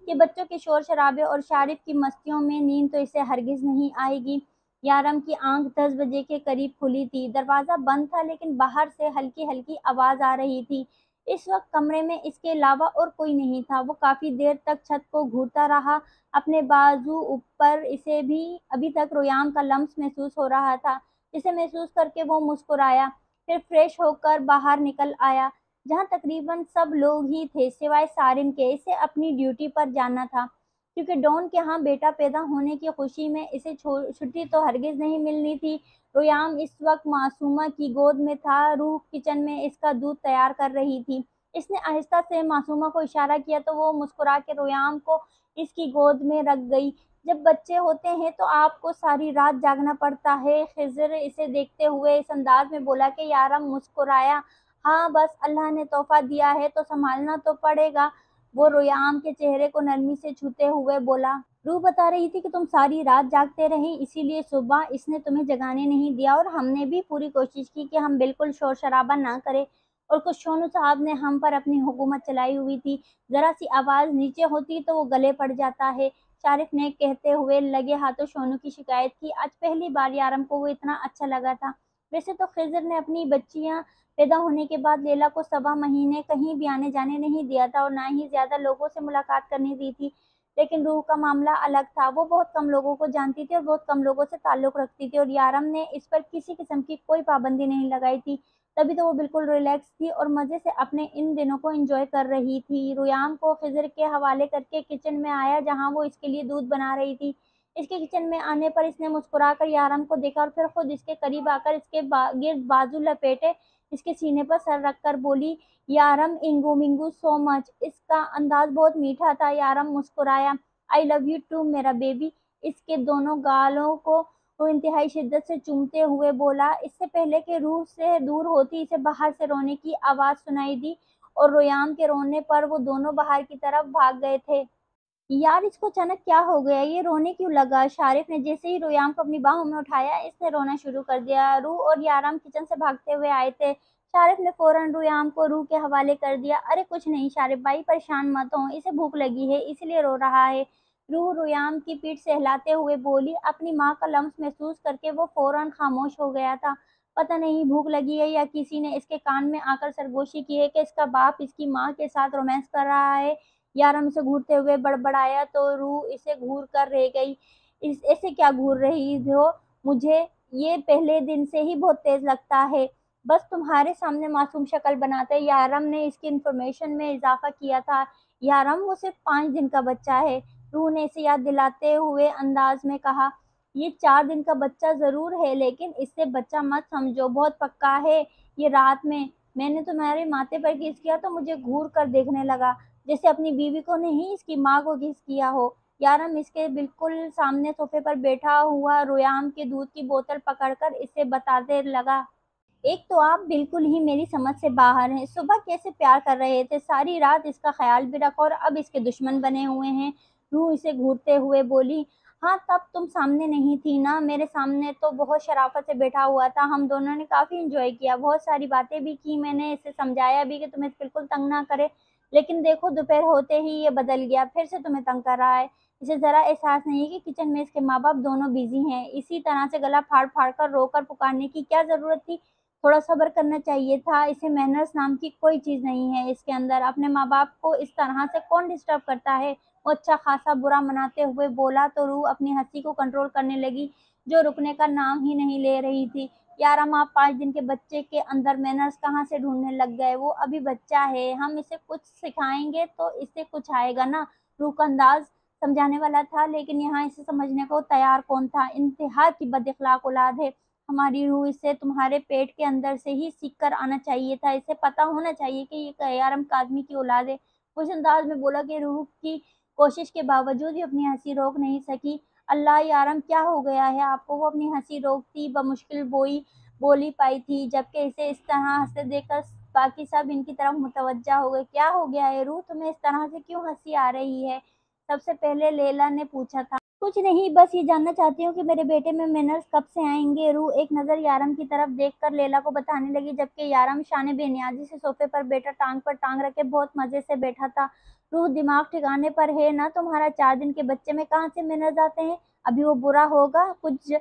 कि बच्चों के शोर शराबे और शारिफ की मस्तियों में नींद तो इसे हरगिज नहीं आएगी। यारम की आंख 10 बजे के करीब खुली थी। दरवाजा बंद था लेकिन बाहर से हल्की हल्की आवाज आ रही थी। इस वक्त कमरे में इसके अलावा और कोई नहीं था। वो काफी देर तक छत को घूरता रहा। अपने बाजू ऊपर इसे भी अभी तक रोयाम का लम्स महसूस हो रहा था, जिसे महसूस करके वो मुस्कुराया। फिर फ्रेश होकर बाहर निकल आया, जहाँ तकरीबन सब लोग ही थे सिवाय सारिम के। इसे अपनी ड्यूटी पर जाना था, क्योंकि डॉन के यहाँ बेटा पैदा होने की खुशी में इसे छुट्टी तो हरगिज नहीं मिलनी थी। रोयाम इस वक्त मासूमा की गोद में था। रूह किचन में इसका दूध तैयार कर रही थी। इसने आहिस्ता से मासूमा को इशारा किया तो वो मुस्कुरा के रोयाम को इसकी गोद में रख गई। जब बच्चे होते हैं तो आपको सारी रात जागना पड़ता है। खिज़र इसे देखते हुए इस अंदाज में बोला कि यारम मुस्कुराया। हाँ, बस अल्लाह ने तोहफा दिया है तो संभालना तो पड़ेगा। वो रोयाम के चेहरे को नरमी से छूते हुए बोला। रूह बता रही थी कि तुम सारी रात जागते रहे, इसीलिए सुबह इसने तुम्हें जगाने नहीं दिया, और हमने भी पूरी कोशिश की कि हम बिल्कुल शोर शराबा ना करें। और कुछ सोनू साहब ने हम पर अपनी हुकूमत चलाई हुई थी। जरा सी आवाज़ नीचे होती तो वो गले पड़ जाता है। शारिफ ने कहते हुए लगे हाथों सोनू की शिकायत की। आज पहली बार यारम को वो इतना अच्छा लगा था। वैसे तो खिज़र ने अपनी बच्चियां पैदा होने के बाद लैला को 1.25 महीने कहीं भी आने जाने नहीं दिया था और ना ही ज़्यादा लोगों से मुलाकात करने दी थी। लेकिन रूह का मामला अलग था। वो बहुत कम लोगों को जानती थी और बहुत कम लोगों से ताल्लुक़ रखती थी, और यारम ने इस पर किसी किस्म की कोई पाबंदी नहीं लगाई थी। तभी तो वो बिल्कुल रिलैक्स थी और मज़े से अपने इन दिनों को एंजॉय कर रही थी। रुयाम को खिज़र के हवाले करके किचन में आया, जहाँ वो इसके लिए दूध बना रही थी। इसके किचन में आने पर इसने मुस्कुराकर यारम को देखा और फिर खुद इसके करीब आकर इसके गिर्द बाजू लपेटे इसके सीने पर सर रखकर बोली, यारम इंगू मिंगू सो मच। इसका अंदाज बहुत मीठा था। यारम मुस्कुराया। आई लव यू टू मेरा बेबी। इसके दोनों गालों को वो इंतहाई शिद्दत से चूमते हुए बोला। इससे पहले कि रूह से दूर होती इसे बाहर से रोने की आवाज़ सुनाई दी, और रोयाम के रोने पर वो दोनों बाहर की तरफ भाग गए थे। यार, इसको अचानक क्या हो गया, ये रोने क्यों लगा? शारिफ ने जैसे ही रोयाम को अपनी बाहों में उठाया, इसने रोना शुरू कर दिया। रूह और याराम किचन से भागते हुए आए थे। शारिफ ने फौरन रोयाम को रूह के हवाले कर दिया। अरे कुछ नहीं शारिफ भाई, परेशान मत हो, इसे भूख लगी है इसलिए रो रहा है। रूह रोयाम की पीठ सहलाते हुए बोली। अपनी माँ का लम्स महसूस करके वो फौरन खामोश हो गया था। पता नहीं भूख लगी है या किसी ने इसके कान में आकर सरगोशी की है कि इसका बाप इसकी माँ के साथ रोमांस कर रहा है। यारम से घूरते हुए बड़बड़ाया तो रूह इसे घूर कर रह गई। इस ऐसे क्या घूर रही हो? मुझे ये पहले दिन से ही बहुत तेज लगता है। बस तुम्हारे सामने मासूम शक्ल बनाते। यारम ने इसकी इन्फॉर्मेशन में इजाफा किया था। यारम, वो सिर्फ 5 दिन का बच्चा है। रूह ने इसे याद दिलाते हुए अंदाज में कहा। ये 4 दिन का बच्चा जरूर है, लेकिन इससे बच्चा मत समझो, बहुत पक्का है। ये रात में मैंने तुम्हारे माथे पर किस किया तो मुझे घूर कर देखने लगा, जैसे अपनी बीवी को नहीं इसकी माँ को किस किया हो। यारम इसके बिल्कुल सामने सोफे पर बैठा हुआ रोयाम के दूध की बोतल पकड़कर इसे बताते लगा। एक तो आप बिल्कुल ही मेरी समझ से बाहर हैं। सुबह कैसे प्यार कर रहे थे, सारी रात इसका ख़्याल भी रखा और अब इसके दुश्मन बने हुए हैं। रूह इसे घूरते हुए बोली, हाँ, तब तुम सामने नहीं थी ना, मेरे सामने तो बहुत शराफ़त से बैठा हुआ था। हम दोनों ने काफ़ी एन्जॉय किया, बहुत सारी बातें भी की, मैंने इसे समझाया भी कि तुम्हें बिल्कुल तंग ना करे। लेकिन देखो दोपहर होते ही ये बदल गया, फिर से तुम्हें तंग कर रहा है। इसे ज़रा एहसास नहीं है कि किचन में इसके माँ-बाप दोनों बिज़ी हैं। इसी तरह से गला फाड़-फाड़ कर रोकर पुकारने की क्या ज़रूरत थी? थोड़ा सब्र करना चाहिए था। इसे मैनर्स नाम की कोई चीज़ नहीं है इसके अंदर। अपने माँ-बाप को इस तरह से कौन डिस्टर्ब करता है? वो अच्छा ख़ासा बुरा मनाते हुए बोला तो रूह अपनी हँसी को कंट्रोल करने लगी, जो रुकने का नाम ही नहीं ले रही थी। यार हम आप 5 दिन के बच्चे के अंदर मैनर्स कहाँ से ढूँढने लग गए? वो अभी बच्चा है, हम इसे कुछ सिखाएँगे तो इसे कुछ आएगा ना। रूह का अंदाज़ समझाने वाला था, लेकिन यहाँ इसे समझने को तैयार कौन था? इंतहा की बद-इख़लाक़ औलाद है। हमारी रूह इसे तुम्हारे पेट के अंदर से ही सीख कर आना चाहिए था। इसे पता होना चाहिए कि ये कयारम काज़मी की औलाद है। वो इस अंदाज़ में बोला कि रूह की कोशिश के बावजूद भी अपनी हँसी रोक नहीं सकी। अल्लाह यारम क्या हो गया है आपको? वो अपनी हँसी रोकती बमुश्किल बोल ही पाई थी, जबकि इसे इस तरह हँसते देखकर बाकी सब इनकी तरफ मुतवज्जा हो गए। क्या हो गया है रूह? तुम्हें इस तरह से क्यों हँसी आ रही है? सबसे पहले लैला ने पूछा था। कुछ नहीं, बस ये जानना चाहती हूँ कि मेरे बेटे में मैनर्स कब से आएँगे? रूह एक नज़र यारम की तरफ देखकर लैला को बताने लगी, जबकि यारम शान बेनियाज़ी से सोफ़े पर बैठा टाँग पर टाँग रखे बहुत मज़े से बैठा था। रूह दिमाग ठिकाने पर है ना तुम्हारा? 4 दिन के बच्चे में कहाँ से मैनर्स आते हैं? अभी वो बुरा होगा, कुछ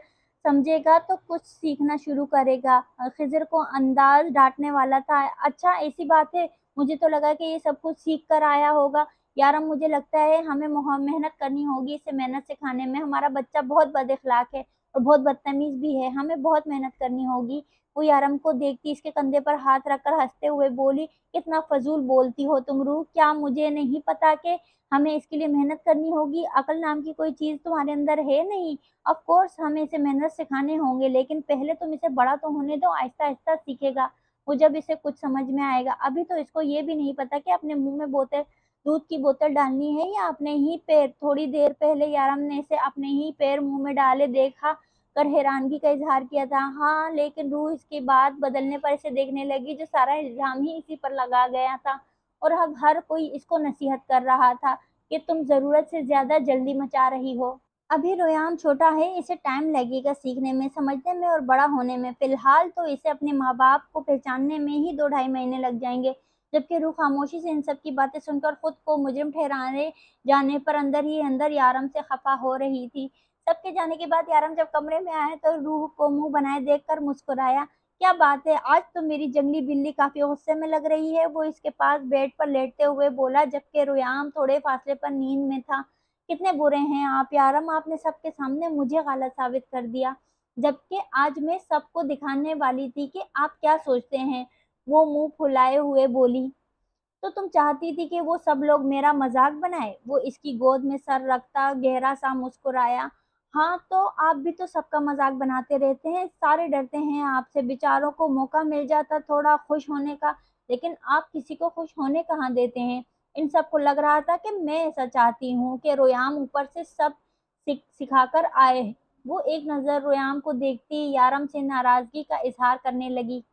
समझेगा तो कुछ सीखना शुरू करेगा। खिज़र को अंदाज़ डाँटने वाला था। अच्छा ऐसी बात है, मुझे तो लगा कि ये सब कुछ सीख कर आया होगा। यार मुझे लगता है हमें मेहनत करनी होगी इसे मेहनत सिखाने में। हमारा बच्चा बहुत बद-इख़लाक़ है और बहुत बदतमीज़ भी है, हमें बहुत मेहनत करनी होगी। वो यारम को देखती इसके कंधे पर हाथ रखकर हँसते हुए बोली, कितना फ़ज़ूल बोलती हो तुम रूह, क्या मुझे नहीं पता कि हमें इसके लिए मेहनत करनी होगी? अक़ल नाम की कोई चीज़ तुम्हारे अंदर है नहीं? ऑफ़ कोर्स हमें इसे मेहनत सिखाने होंगे, लेकिन पहले तुम इसे बड़ा तो होने दो, आहिस्ता-आहिस्ता सीखेगा। वो जब इसे कुछ समझ में आएगा। अभी तो इसको ये भी नहीं पता कि अपने मुँह में दूध की बोतल डालनी है या अपने ही पैर। थोड़ी देर पहले यारम ने इसे अपने ही पैर मुँह में डाले देखा कर हैरानगी का इज़हार किया था। हाँ, लेकिन रूह इसकी बात बदलने पर इसे देखने लगी, जो सारा इल्ज़ाम ही इसी पर लगा गया था और अब हर कोई इसको नसीहत कर रहा था कि तुम ज़रूरत से ज़्यादा जल्दी मचा रही हो। अभी रोयान छोटा है, इसे टाइम लगेगा सीखने में, समझने में और बड़ा होने में। फ़िलहाल तो इसे अपने माँ-बाप को पहचानने में ही 2 ढाई महीने लग जाएँगे। जबकि रूह खामोशी से इन सब की बातें सुनकर खुद को मुजरिम ठहराने जाने पर अंदर ही अंदर यारम से खफ़ा हो रही थी। सबके जाने के बाद यारम जब कमरे में आया तो रूह को मुँह बनाए देखकर मुस्कुराया। क्या बात है, आज तो मेरी जंगली बिल्ली काफ़ी गुस्से में लग रही है, वो इसके पास बेड पर लेटते हुए बोला, जबकि रोयाम थोड़े फासले पर नींद में था। कितने बुरे हैं आप यारम, आपने सबके सामने मुझे गलत साबित कर दिया, जबकि आज मैं सबको दिखाने वाली थी कि आप क्या सोचते हैं। वो मुँह फुलाए हुए बोली, तो तुम चाहती थी कि वो सब लोग मेरा मज़ाक बनाएँ? वो इसकी गोद में सर रखता गहरा-सा मुस्कुराया। हाँ, तो आप भी तो सबका मज़ाक बनाते रहते हैं, सारे डरते हैं आपसे, बेचारों को मौका मिल जाता थोड़ा खुश होने का, लेकिन आप किसी को खुश होने कहाँ देते हैं। इन सबको लग रहा था कि मैं ऐसा चाहती हूँ कि रोयाम ऊपर से सब सिखा कर आए। वो एक नज़र रोयाम को देखती यारम से नाराज़गी का इज़हार करने लगी।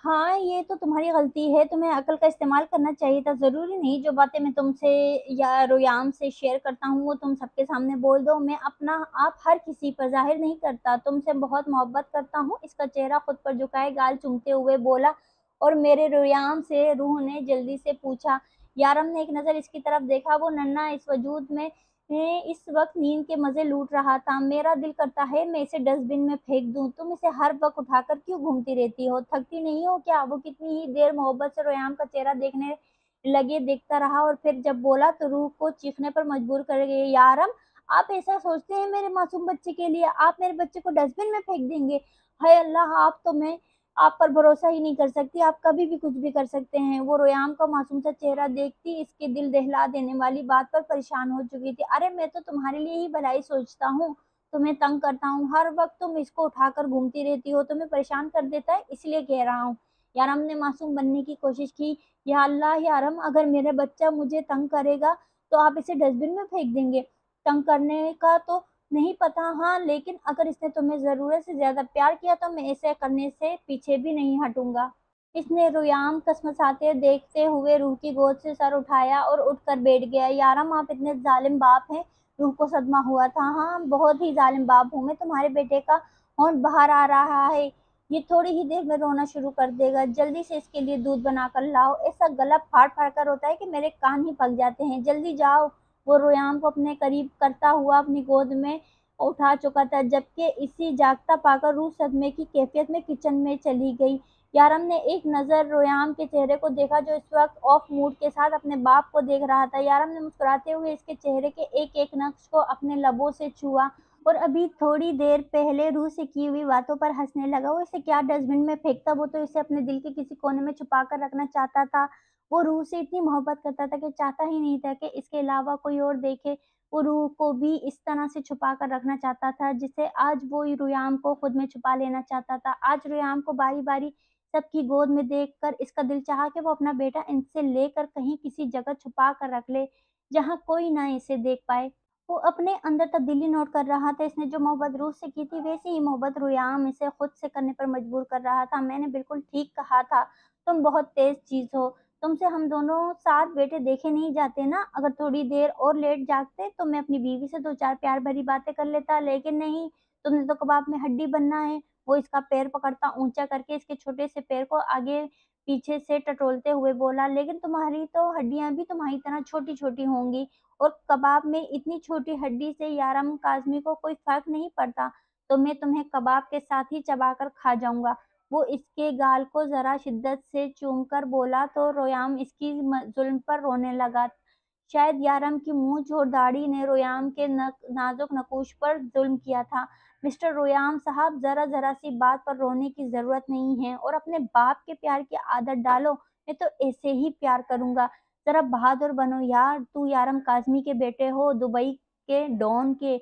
हाँ, ये तो तुम्हारी गलती है, तुम्हें अक्ल का इस्तेमाल करना चाहिए था। ज़रूरी नहीं जो बातें मैं तुमसे या रोयाम से शेयर करता हूँ, वो तुम सबके सामने बोल दो। मैं अपना आप हर किसी पर ज़ाहिर नहीं करता, तुमसे बहुत मोहब्बत करता हूँ। इसका चेहरा खुद पर झुकाए गाल चूमते हुए बोला और मेरे रोयाम से रूह ने जल्दी से पूछा। यारम ने एक नज़र इसकी तरफ देखा, वो नन्हा इस वजूद में इस वक़्त नींद के मज़े लूट रहा था। मेरा दिल करता है मैं इसे डस्टबिन में फेंक दूँ, तुम इसे हर वक़्त उठाकर क्यों घूमती रहती हो? थकती नहीं हो क्या? वो कितनी ही देर मोहब्बत से रोयाम का चेहरा देखने लगे देखता रहा और फिर जब बोला तो रूह को चीखने पर मजबूर कर गई। यारम, आप ऐसा सोचते हैं मेरे मासूम बच्चे के लिए? आप मेरे बच्चे को डस्टबिन में फेंक देंगे? हाय अल्लाह! मैं आप पर भरोसा ही नहीं कर सकती, आप कभी भी कुछ भी कर सकते हैं। वो रोयाम का मासूम सा चेहरा देखती इसके दिल दहला देने वाली बात पर परेशान हो चुकी थी। अरे मैं तो तुम्हारे लिए ही भलाई सोचता हूँ, तुम्हें तंग करता हूँ, हर वक़्त तुम इसको उठाकर घूमती रहती हो, तुम्हें परेशान कर देता है इसलिए कह रहा हूँ। यारम ने मासूम बनने की कोशिश की। या अल्लाह यारम, अगर मेरा बच्चा मुझे तंग करेगा तो आप इसे डस्टबिन में फेंक देंगे? तंग करने का तो नहीं पता, हाँ, लेकिन अगर इसने तुम्हें ज़रूरत से ज़्यादा प्यार किया तो मैं ऐसे करने से पीछे भी नहीं हटूँगा। इसने रुयाम कसमसाते देखते हुए रूह की गोद से सर उठाया और उठकर बैठ गया। यारम, आप इतने ज़ालिम बाप हैं। रूह को सदमा हुआ था। हाँ, बहुत ही ज़ालिम बाप हूँ मैं। तुम्हारे बेटे का होंठ बाहर आ रहा है। ये थोड़ी ही देर में रोना शुरू कर देगा। जल्दी से इसके लिए दूध बनाकर लाओ। ऐसा गला फाड़-फाड़ कर रोता है कि मेरे कान ही पक जाते हैं। जल्दी जाओ। वो रुयाम को अपने करीब करता हुआ अपनी गोद में उठा चुका था, जबकि इसी जागता पाकर रूह सदमे की कैफियत में किचन में चली गई। यारम ने एक नज़र रुयाम के चेहरे को देखा, जो इस वक्त ऑफ मूड के साथ अपने बाप को देख रहा था। यारम ने मुस्कुराते हुए इसके चेहरे के एक-एक नक्श को अपने लबों से छुआ और अभी थोड़ी देर पहले रूह से की हुई बातों पर हंसने लगा। वो इसे क्या डस्टबिन में फेंकता, वो तो इसे अपने दिल के किसी कोने में छुपा कर रखना चाहता था। वो रूह से इतनी मोहब्बत करता था कि चाहता ही नहीं था कि इसके अलावा कोई और देखे। वो रूह को भी इस तरह से छुपा कर रखना चाहता था, जिसे आज वो रुयाम को खुद में छुपा लेना चाहता था। आज रुयाम को बारी-बारी सबकी गोद में देखकर इसका दिल चाहा कि वो अपना बेटा इनसे लेकर कहीं किसी जगह छुपा कर रख ले, जहाँ कोई ना इसे देख पाए। वो अपने अंदर तब्दीली नोट कर रहा था। इसने जो मोहब्बत रूह से की थी, वैसी ही मोहब्बत रुयाम इसे खुद से करने पर मजबूर कर रहा था। मैंने बिल्कुल ठीक कहा था, तुम बहुत तेज़ चीज़ हो। तुमसे हम दोनों साथ बेटे देखे नहीं जाते ना। अगर थोड़ी देर और लेट जागते तो मैं अपनी बीवी से 2-4 प्यार भरी बातें कर लेता, लेकिन नहीं, तुमने तो कबाब में हड्डी बनना है। वो इसका पैर पकड़ता ऊँचा करके इसके छोटे से पैर को आगे पीछे से टटोलते हुए बोला, लेकिन तुम्हारी तो हड्डियाँ भी तुम्हारी तरह छोटी-छोटी होंगी और कबाब में इतनी छोटी हड्डी से यारम काज़मी को कोई फ़र्क नहीं पड़ता, तो मैं तुम्हें कबाब के साथ ही चबाकर खा जाऊँगा। वो इसके गाल को ज़रा शिद्दत से चूमकर बोला तो रोयाम इसकी ज़ुल्म पर रोने लगा। शायद यारम की मूंछ और दाढ़ी ने रोयाम के नाजुक नकूश पर जुल्म किया था। मिस्टर रोयाम साहब, ज़रा-ज़रा सी बात पर रोने की ज़रूरत नहीं है और अपने बाप के प्यार की आदत डालो। मैं तो ऐसे ही प्यार करूँगा। ज़रा बहादुर बनो यार, तू यारम काज़मी के बेटे हो, दुबई के डॉन के।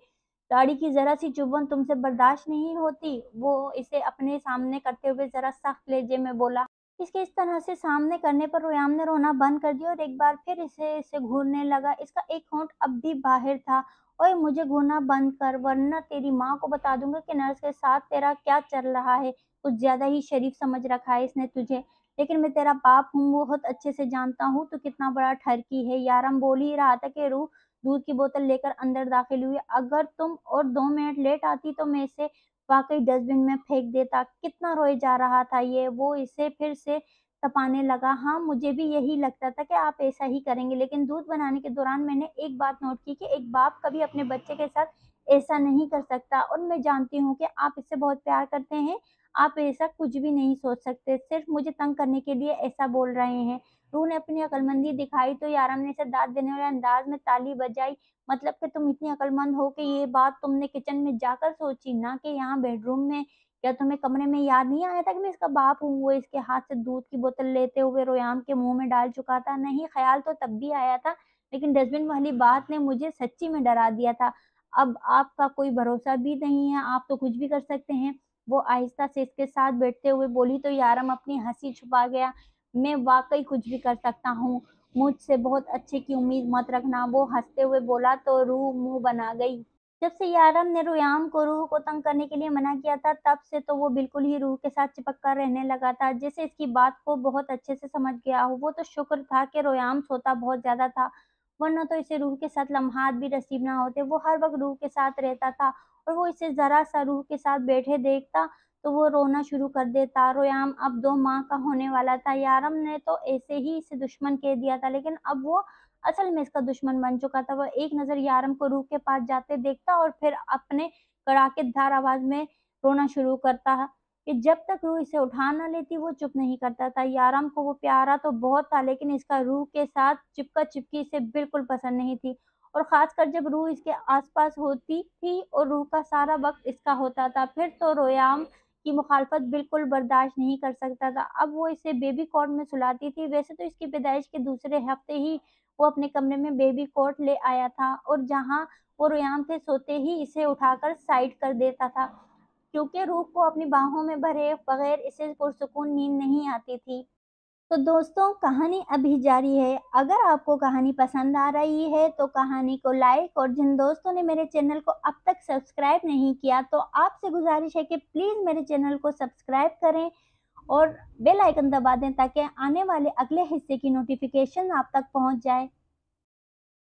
दाढ़ी की ज़रा-सी चुभन तुमसे बर्दाश्त नहीं होती? वो इसे अपने सामने करते हुए ज़रा सख्त लहजे में बोला। इसके इस तरह से सामने करने पर रुयाम ने रोना बंद कर दिया और एक बार फिर इसे घूरने लगा। इसका एक होंठ अब भी बाहर था। ओए, मुझे घूरना बंद कर, वरना तेरी माँ को बता दूँगा कि नर्स के साथ तेरा क्या चल रहा है। कुछ ज़्यादा ही शरीफ समझ रखा है इसने तुझे। लेकिन मैं तेरा बाप हूँ, बहुत अच्छे से जानता हूँ तू कितना बड़ा ठरकी है। यारम बोल ही रहा था कि रूह दूध की बोतल लेकर अंदर दाखिल हुई। अगर तुम और 2 मिनट लेट आती तो मैं इसे वाक़ई डस्टबिन में फेंक देता। कितना रोए जा रहा था ये। वो इसे फिर से तपाने लगा। हाँ, मुझे भी यही लगता था कि आप ऐसा ही करेंगे, लेकिन दूध बनाने के दौरान मैंने एक बात नोट की कि एक बाप कभी अपने बच्चे के साथ ऐसा नहीं कर सकता और मैं जानती हूँ कि आप इससे बहुत प्यार करते हैं। आप ऐसा कुछ भी नहीं सोच सकते, सिर्फ़ मुझे तंग करने के लिए ऐसा बोल रहे हैं। रूह ने अपनी अक्लमंदी दिखाई तो याराम ने इसे दाद देने वाले अंदाज़ में ताली बजाई। मतलब कि तुम इतनी अक्लमंद हो कि ये बात तुमने किचन में जाकर सोची, ना कि यहाँ बेडरूम में। क्या तुम्हें कमरे में याद नहीं आया था कि मैं इसका बाप हूँ? वो इसके हाथ से दूध की बोतल लेते हुए रोयाम के मुँह में डाल चुका था। नहीं, ख़्याल तो तब भी आया था, लेकिन डस्टबिन वाली बात ने मुझे सच्ची में डरा दिया था। अब आपका कोई भरोसा भी नहीं है, आप तो कुछ भी कर सकते हैं। वो आहिस्ता से इसके साथ बैठते हुए बोली तो यारम अपनी हँसी छुपा गया। मैं वाक़ई कुछ भी कर सकता हूँ, मुझसे बहुत अच्छे की उम्मीद मत रखना। वो हँसते हुए बोला तो रूह मुँह बना गई। जब से यारम ने रुयाम को रूह को तंग करने के लिए मना किया था, तब से तो वो बिल्कुल ही रूह के साथ चिपक कर रहने लगा था, जैसे इसकी बात को बहुत अच्छे से समझ गया हो। वो तो शुक्र था कि रुयाम सोता बहुत ज़्यादा था, वरना तो इसे रूह के साथ लम्हात भी नसीब ना होते। वो हर वक़्त रूह के साथ रहता था और वो इसे ज़रा-सा रूह के साथ बैठे देखता, तो वो रोना शुरू कर देता। रुयाम अब 2 माह का होने वाला था। यारम ने तो ऐसे ही इसे दुश्मन कह दिया था, लेकिन अब वो असल में इसका दुश्मन बन चुका था। वह एक नज़र यारम को रूह के पास जाते देखता और फिर अपने कड़ाकेदार आवाज़ में रोना शुरू करता कि जब तक रूह इसे उठा ना लेती वो चुप नहीं करता था। यारम को वो प्यारा तो बहुत था, लेकिन इसका रूह के साथ चिपका-चिपकी इसे बिल्कुल पसंद नहीं थी और ख़ासकर जब रूह इसके आस-पास होती थी और रूह का सारा वक़्त इसका होता था, फिर तो रोयाम की मुखालफत बिल्कुल बर्दाश्त नहीं कर सकता था। अब वो इसे बेबी कॉट में सुलाती थी। वैसे तो इसकी पैदाइश के दूसरे हफ़्ते ही वो अपने कमरे में बेबी कोट ले आया था और जहाँ वो रुयाम के सोते ही इसे उठाकर साइड कर देता था, क्योंकि रूह को अपनी बाहों में भरे बगैर इसे पुरसुकून नींद नहीं आती थी। तो दोस्तों कहानी अभी जारी है। अगर आपको कहानी पसंद आ रही है तो कहानी को लाइक, और जिन दोस्तों ने मेरे चैनल को अब तक सब्सक्राइब नहीं किया तो आपसे गुजारिश है कि प्लीज़ मेरे चैनल को सब्सक्राइब करें और बेल आइकन दबा दें ताकि आने वाले अगले हिस्से की नोटिफिकेशन आप तक पहुंच जाए।